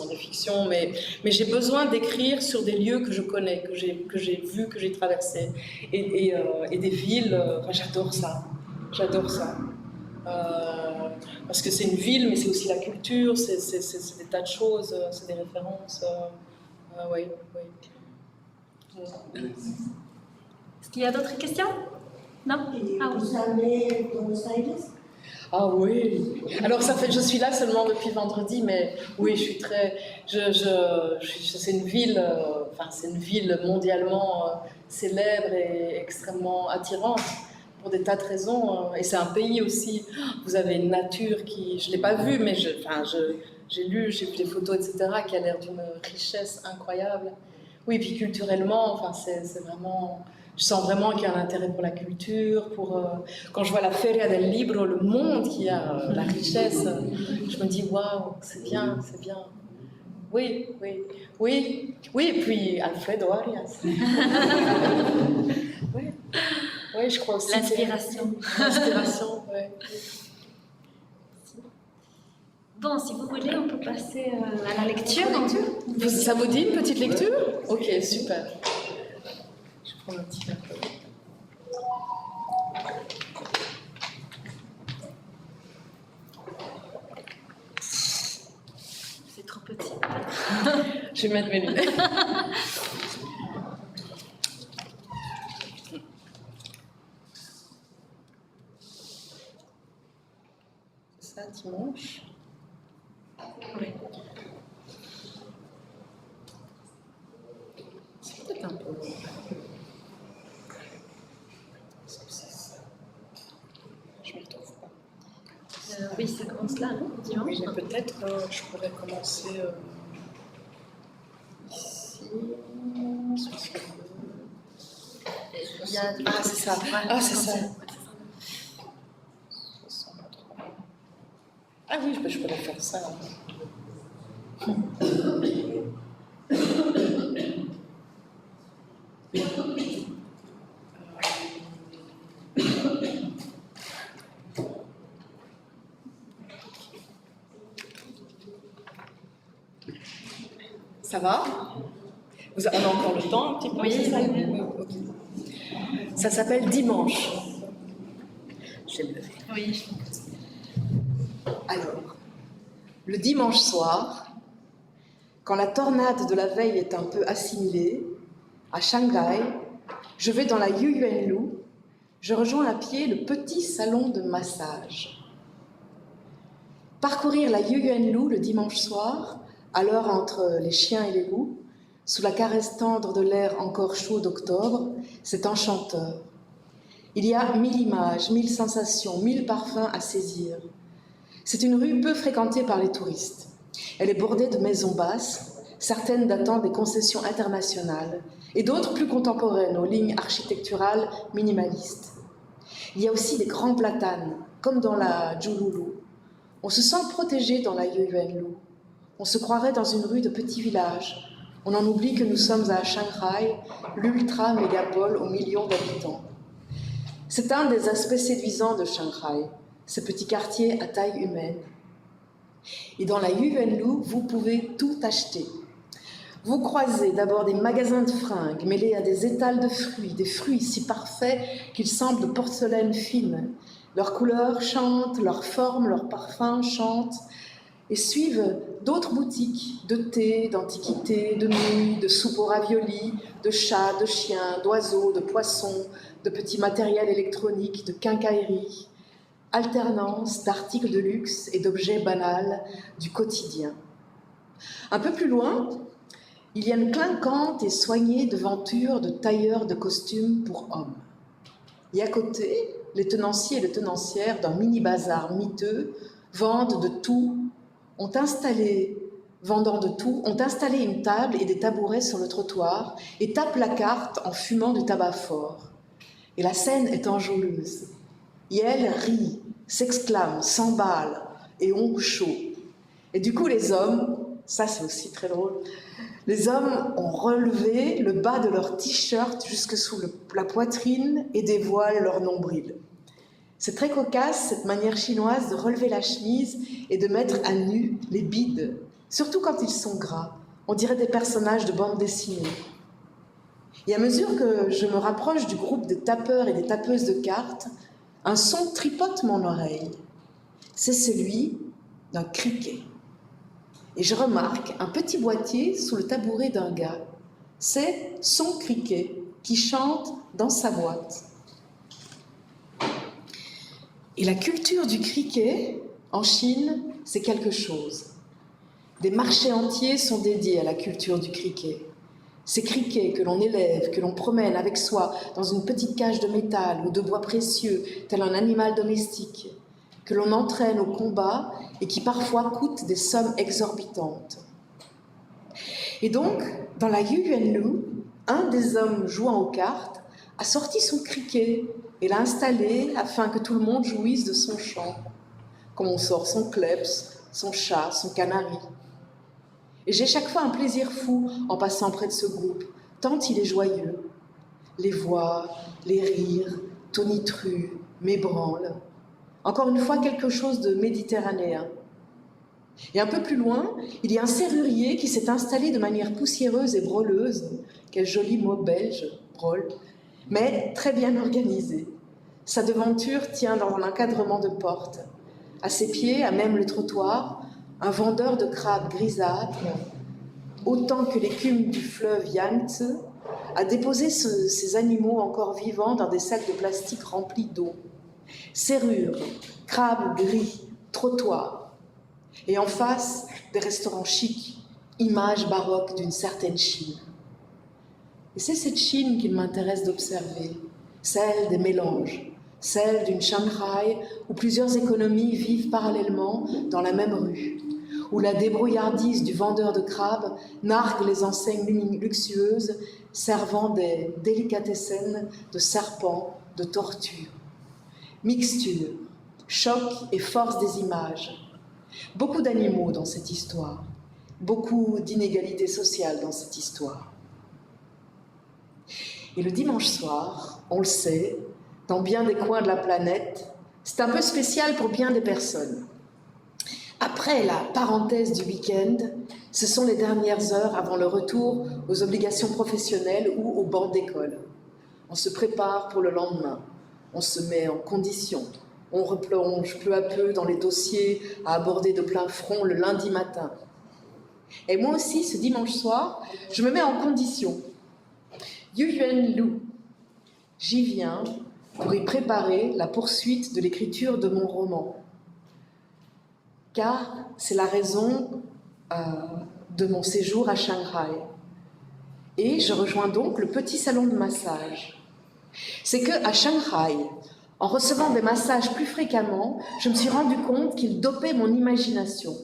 des fictions, mais j'ai besoin d'écrire sur des lieux que je connais, que j'ai vus, que j'ai traversés. Et des villes, j'adore ça. J'adore ça. Parce que c'est une ville, mais c'est aussi la culture, c'est des tas de choses, c'est des références. Oui. Est-ce qu'il y a d'autres questions? Non? Ah oui. Vous allez à Buenos Aires? Ah oui. Alors je suis là seulement depuis vendredi, mais oui, je suis très. C'est une ville, c'est une ville mondialement célèbre et extrêmement attirante pour des tas de raisons. Et c'est un pays aussi. Vous avez une nature qui, je l'ai pas vue, mais j'ai lu, j'ai vu des photos, etc., qui a l'air d'une richesse incroyable. Oui, puis culturellement, c'est vraiment. Je sens vraiment qu'il y a un intérêt pour la culture, quand je vois la Feria del Libro, le monde qui a, la richesse, je me dis waouh, c'est bien. Oui, et puis Alfredo Arias. Oui, je crois aussi. L'inspiration. L'inspiration, oui. Bon, si vous voulez, on peut passer à la lecture. Ça vous dit une petite lecture? Ok, super. Je prends un petit verre. C'est trop petit. Je vais mettre mes lunettes. C'est ça, dimanche. Oui. C'est peut-être un peu long. Je ne me retrouve pas. Oui, ça commence là, non? Dimanche. Oui, mais peut-être je pourrais commencer ici. Il y a... Ah, c'est ça. Ah, c'est ça. Ah oui, je pourrais faire ça. Ça va? On a encore le temps un petit peu? Oui, c'est ça? oui. Ok. Ça s'appelle Dimanche. Je vais me lever. Oui. Alors, le dimanche soir, quand la tornade de la veille est un peu assimilée, à Shanghai, je vais dans la Yuyuanlu, je rejoins à pied le petit salon de massage. Parcourir la Yuyuanlu le dimanche soir, à l'heure entre les chiens et les loups, sous la caresse tendre de l'air encore chaud d'octobre, c'est enchanteur. Il y a 1000 images, 1000 sensations, 1000 parfums à saisir. C'est une rue peu fréquentée par les touristes. Elle est bordée de maisons basses, certaines datant des concessions internationales, et d'autres plus contemporaines, aux lignes architecturales minimalistes. Il y a aussi des grands platanes, comme dans la Jululu. On se sent protégé dans la Yuyuanlu. On se croirait dans une rue de petit village. On en oublie que nous sommes à Shanghai, l'ultra-mégapole aux millions d'habitants. C'est un des aspects séduisants de Shanghai, ce petit quartier à taille humaine. Et dans la Yuyuanlu, vous pouvez tout acheter. Vous croisez d'abord des magasins de fringues mêlés à des étals de fruits, des fruits si parfaits qu'ils semblent de porcelaine fine. Leurs couleurs chantent, leurs formes, leurs parfums chantent, et suivent d'autres boutiques de thé, d'antiquités, de nouilles, de soupes aux raviolis, de chats, de chiens, d'oiseaux, de poissons, de petits matériels électroniques, de quincailleries. Alternance d'articles de luxe et d'objets banals du quotidien. Un peu plus loin, il y a une clinquante et soignée devanture de tailleurs de costumes pour hommes. Et à côté, les tenanciers et les tenancières d'un mini-bazar miteux vendant de tout, ont installé une table et des tabourets sur le trottoir et tapent la carte en fumant du tabac fort. Et la scène est enjôleuse. Et elle rit, s'exclame, s'emballe et ont chaud. Et du coup, les hommes, ça c'est aussi très drôle, les hommes ont relevé le bas de leur t-shirt jusque sous la poitrine et dévoilent leur nombril. C'est très cocasse, cette manière chinoise de relever la chemise et de mettre à nu les bides, surtout quand ils sont gras. On dirait des personnages de bande dessinée. Et à mesure que je me rapproche du groupe des tapeurs et des tapeuses de cartes, un son tripote mon oreille. C'est celui d'un criquet. Et je remarque un petit boîtier sous le tabouret d'un gars. C'est son criquet qui chante dans sa boîte. Et la culture du criquet, en Chine, c'est quelque chose. Des marchés entiers sont dédiés à la culture du criquet. Ces criquets que l'on élève, que l'on promène avec soi dans une petite cage de métal ou de bois précieux, tel un animal domestique, que l'on entraîne au combat et qui parfois coûtent des sommes exorbitantes. Et donc, dans la Yuanlu, un des hommes jouant aux cartes a sorti son criquet et l'a installé afin que tout le monde jouisse de son chant, comme on sort son kleps, son chat, son canari. Et j'ai chaque fois un plaisir fou en passant près de ce groupe, tant il est joyeux. Les voix, les rires, tonitrues, m'ébranlent. Encore une fois, quelque chose de méditerranéen. Et un peu plus loin, il y a un serrurier qui s'est installé de manière poussiéreuse et broleuse, quel joli mot belge, brole, mais très bien organisé. Sa devanture tient dans l'encadrement de porte. À ses pieds, à même le trottoir, un vendeur de crabes grisâtres, autant que l'écume du fleuve Yangtze, a déposé ces animaux encore vivants dans des sacs de plastique remplis d'eau. Serrures, crabes gris, trottoirs. Et en face, des restaurants chics, images baroques d'une certaine Chine. Et c'est cette Chine qu'il m'intéresse d'observer, celle des mélanges, celle d'une Shanghai où plusieurs économies vivent parallèlement dans la même rue, où la débrouillardise du vendeur de crabes nargue les enseignes luxueuses servant des délicatessen de serpents, de tortues. Mixture, choc et force des images. Beaucoup d'animaux dans cette histoire, beaucoup d'inégalités sociales dans cette histoire. Et le dimanche soir, on le sait, dans bien des coins de la planète, c'est un peu spécial pour bien des personnes. Après la parenthèse du week-end, ce sont les dernières heures avant le retour aux obligations professionnelles ou au banc d'école. On se prépare pour le lendemain, on se met en condition, on replonge peu à peu dans les dossiers à aborder de plein front le lundi matin. Et moi aussi, ce dimanche soir, je me mets en condition. Yuanlu, j'y viens pour y préparer la poursuite de l'écriture de mon roman. Car c'est la raison de mon séjour à Shanghai. Et je rejoins donc le petit salon de massage. C'est qu'à Shanghai, en recevant des massages plus fréquemment, je me suis rendu compte qu'ils dopaient mon imagination.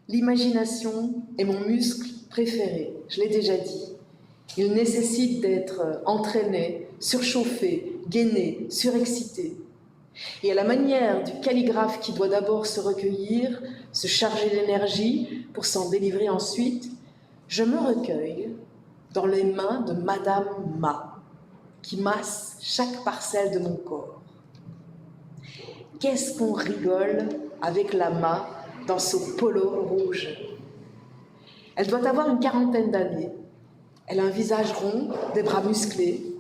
L'imagination est mon muscle préféré, je l'ai déjà dit. Il nécessite d'être entraîné, surchauffé, gainé, surexcité. Et à la manière du calligraphe qui doit d'abord se recueillir, se charger d'énergie pour s'en délivrer ensuite, je me recueille dans les mains de Madame Ma, qui masse chaque parcelle de mon corps. Qu'est-ce qu'on rigole avec la Ma dans ce polo rouge. Elle doit avoir une quarantaine d'années. Elle a un visage rond, des bras musclés.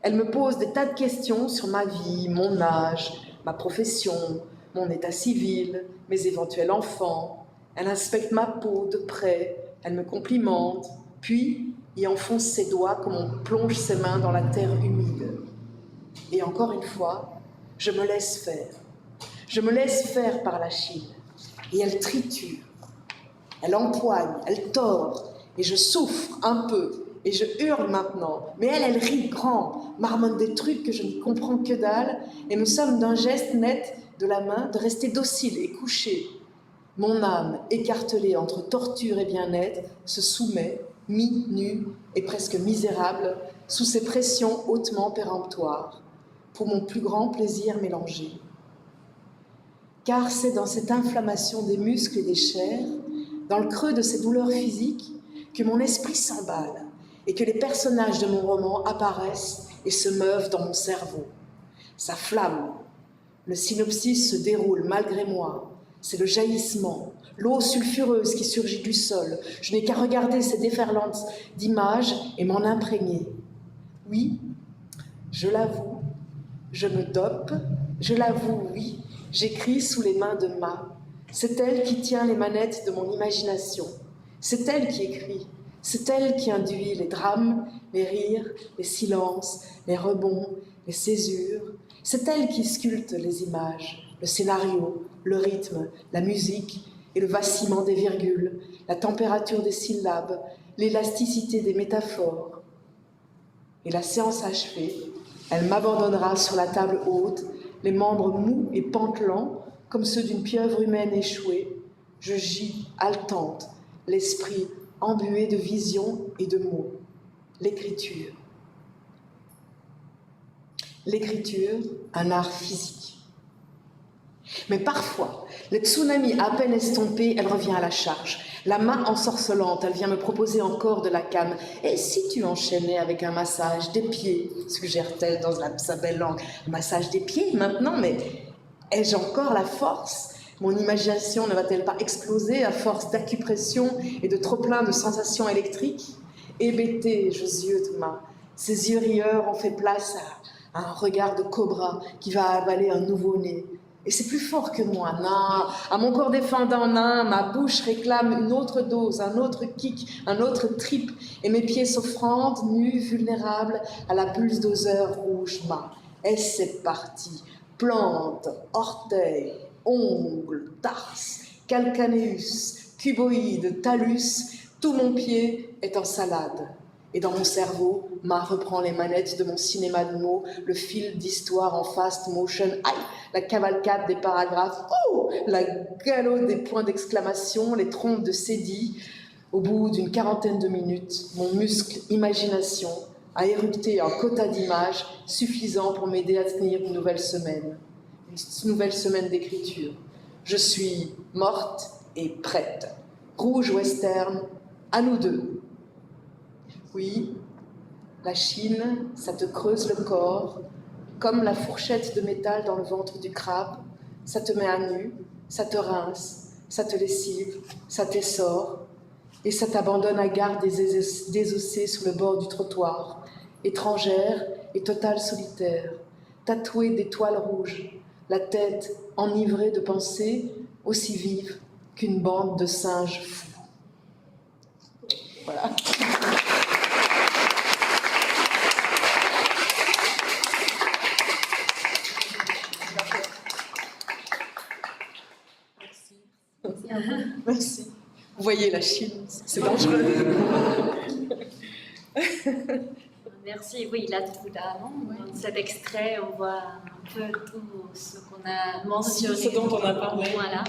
Elle me pose des tas de questions sur ma vie, mon âge, ma profession, mon état civil, mes éventuels enfants. Elle inspecte ma peau de près, elle me complimente, puis y enfonce ses doigts comme on plonge ses mains dans la terre humide. Et encore une fois, je me laisse faire. Je me laisse faire par la Chine. Et elle triture, elle empoigne, elle tord, Et je souffre un peu, et je hurle maintenant. Mais elle rit grand, marmonne des trucs que je ne comprends que dalle, et me somme d'un geste net de la main de rester docile et couché. Mon âme, écartelée entre torture et bien-être, se soumet, mi-nue et presque misérable, sous ces pressions hautement péremptoires, pour mon plus grand plaisir mélangé. Car c'est dans cette inflammation des muscles et des chairs, dans le creux de ces douleurs physiques, que mon esprit s'emballe et que les personnages de mon roman apparaissent et se meuvent dans mon cerveau. Ça flamme. Le synopsis se déroule malgré moi. C'est le jaillissement, l'eau sulfureuse qui surgit du sol. Je n'ai qu'à regarder ces déferlantes d'images et m'en imprégner. Oui, je l'avoue, je me dope, je l'avoue, oui, j'écris sous les mains de Ma. C'est elle qui tient les manettes de mon imagination. C'est elle qui écrit. C'est elle qui induit les drames, les rires, les silences, les rebonds, les césures. C'est elle qui sculpte les images, le scénario, le rythme, la musique et le vacillement des virgules, la température des syllabes, l'élasticité des métaphores. Et la séance achevée, elle m'abandonnera sur la table haute, les membres mous et pantelants, comme ceux d'une pieuvre humaine échouée. Je gis, haletante, l'esprit embué de visions et de mots. L'écriture. L'écriture, un art physique. Mais parfois, le tsunami à peine estompé, elle revient à la charge. La main ensorcelante, elle vient me proposer encore de la canne. Et si tu enchaînais avec un massage des pieds, suggère-t-elle dans sa belle langue. Un massage des pieds maintenant, mais ai-je encore la force ? Mon imagination ne va-t-elle pas exploser à force d'acupression et de trop-plein de sensations électriques ? Hébété, Josué Thomas, ses yeux rieurs ont fait place à un regard de cobra qui va avaler un nouveau-né. Et c'est plus fort que moi, non, à mon corps défendant, non, ma bouche réclame une autre dose, un autre kick, un autre trip, et mes pieds s'offrandent, nus, vulnérables, à la pulse doseur rouge, ma. Et c'est parti, plante, orteil, ongles, tarse, calcanéus, cuboïde, talus, tout mon pied est en salade. Et dans mon cerveau, Ma reprend les manettes de mon cinéma de mots, le fil d'histoire en fast motion, aïe, la cavalcade des paragraphes, oh, la galop des points d'exclamation, les trompes de cédille. Au bout d'une quarantaine de minutes, mon muscle imagination a érupté un quota d'images suffisant pour m'aider à tenir une nouvelle semaine d'écriture. Je suis morte et prête. Rouge western, à nous deux. Oui, la Chine, ça te creuse le corps, comme la fourchette de métal dans le ventre du crabe, ça te met à nu, ça te rince, ça te lessive, ça t'essore, et ça t'abandonne à garde désossée sur le bord du trottoir, étrangère et totale solitaire, tatouée d'étoiles rouges, la tête enivrée de pensées aussi vives qu'une bande de singes fous. Voilà. Merci. Vous voyez la Chine, c'est dangereux. Merci. Oui, là, tout avant, dans cet extrait, on voit un peu tout ce qu'on a mentionné. Ce dont on a parlé. Voilà.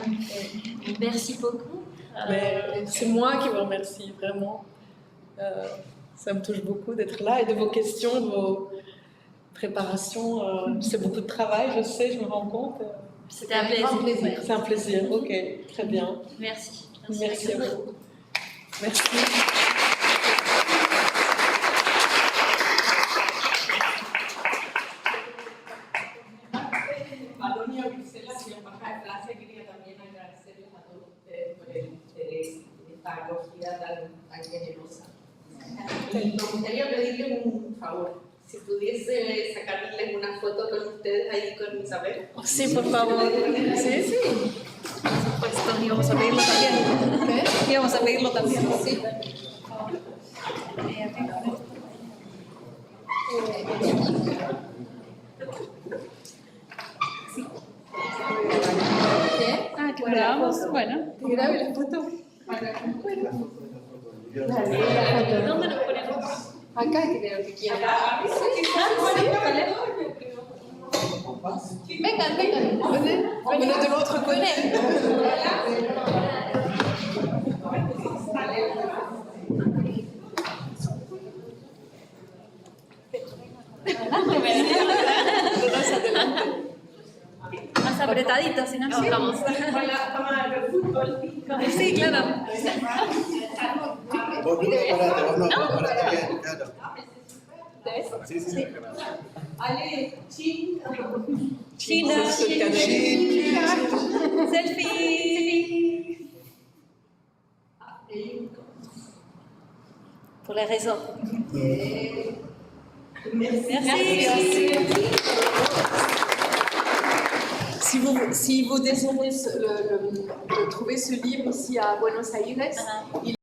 Merci beaucoup. Mais c'est moi qui vous remercie, vraiment. Ça me touche beaucoup d'être là et de vos questions, de vos préparations. C'est beaucoup de travail, je sais, je me rends compte. C'était un plaisir. C'est un plaisir, ok, très bien. Merci. Merci à vous. Merci. Esta acogida tan generosa. Y me gustaría pedirle un favor. Si pudiese sacarles una foto con ustedes ahí con Isabel. Sí, por favor. Sí, sí. Por supuesto, íbamos a pedirlo también. ¿Qué? Íbamos a pedirlo también. Sí. ¿Qué? Ah, que grabamos. Bueno. Que grabe la foto. Dale. Acá creo que quieren. Vengan, vengan. Venez de l'autre côté. Más apretaditos, si no vamos. Sí, claro. Vos no, parate bien, claro. Sí, sí, sí. Ale, chin. China, selfie. Pour les réseaux. Merci. Si vous désirez trouver ce livre ici à Buenos Aires,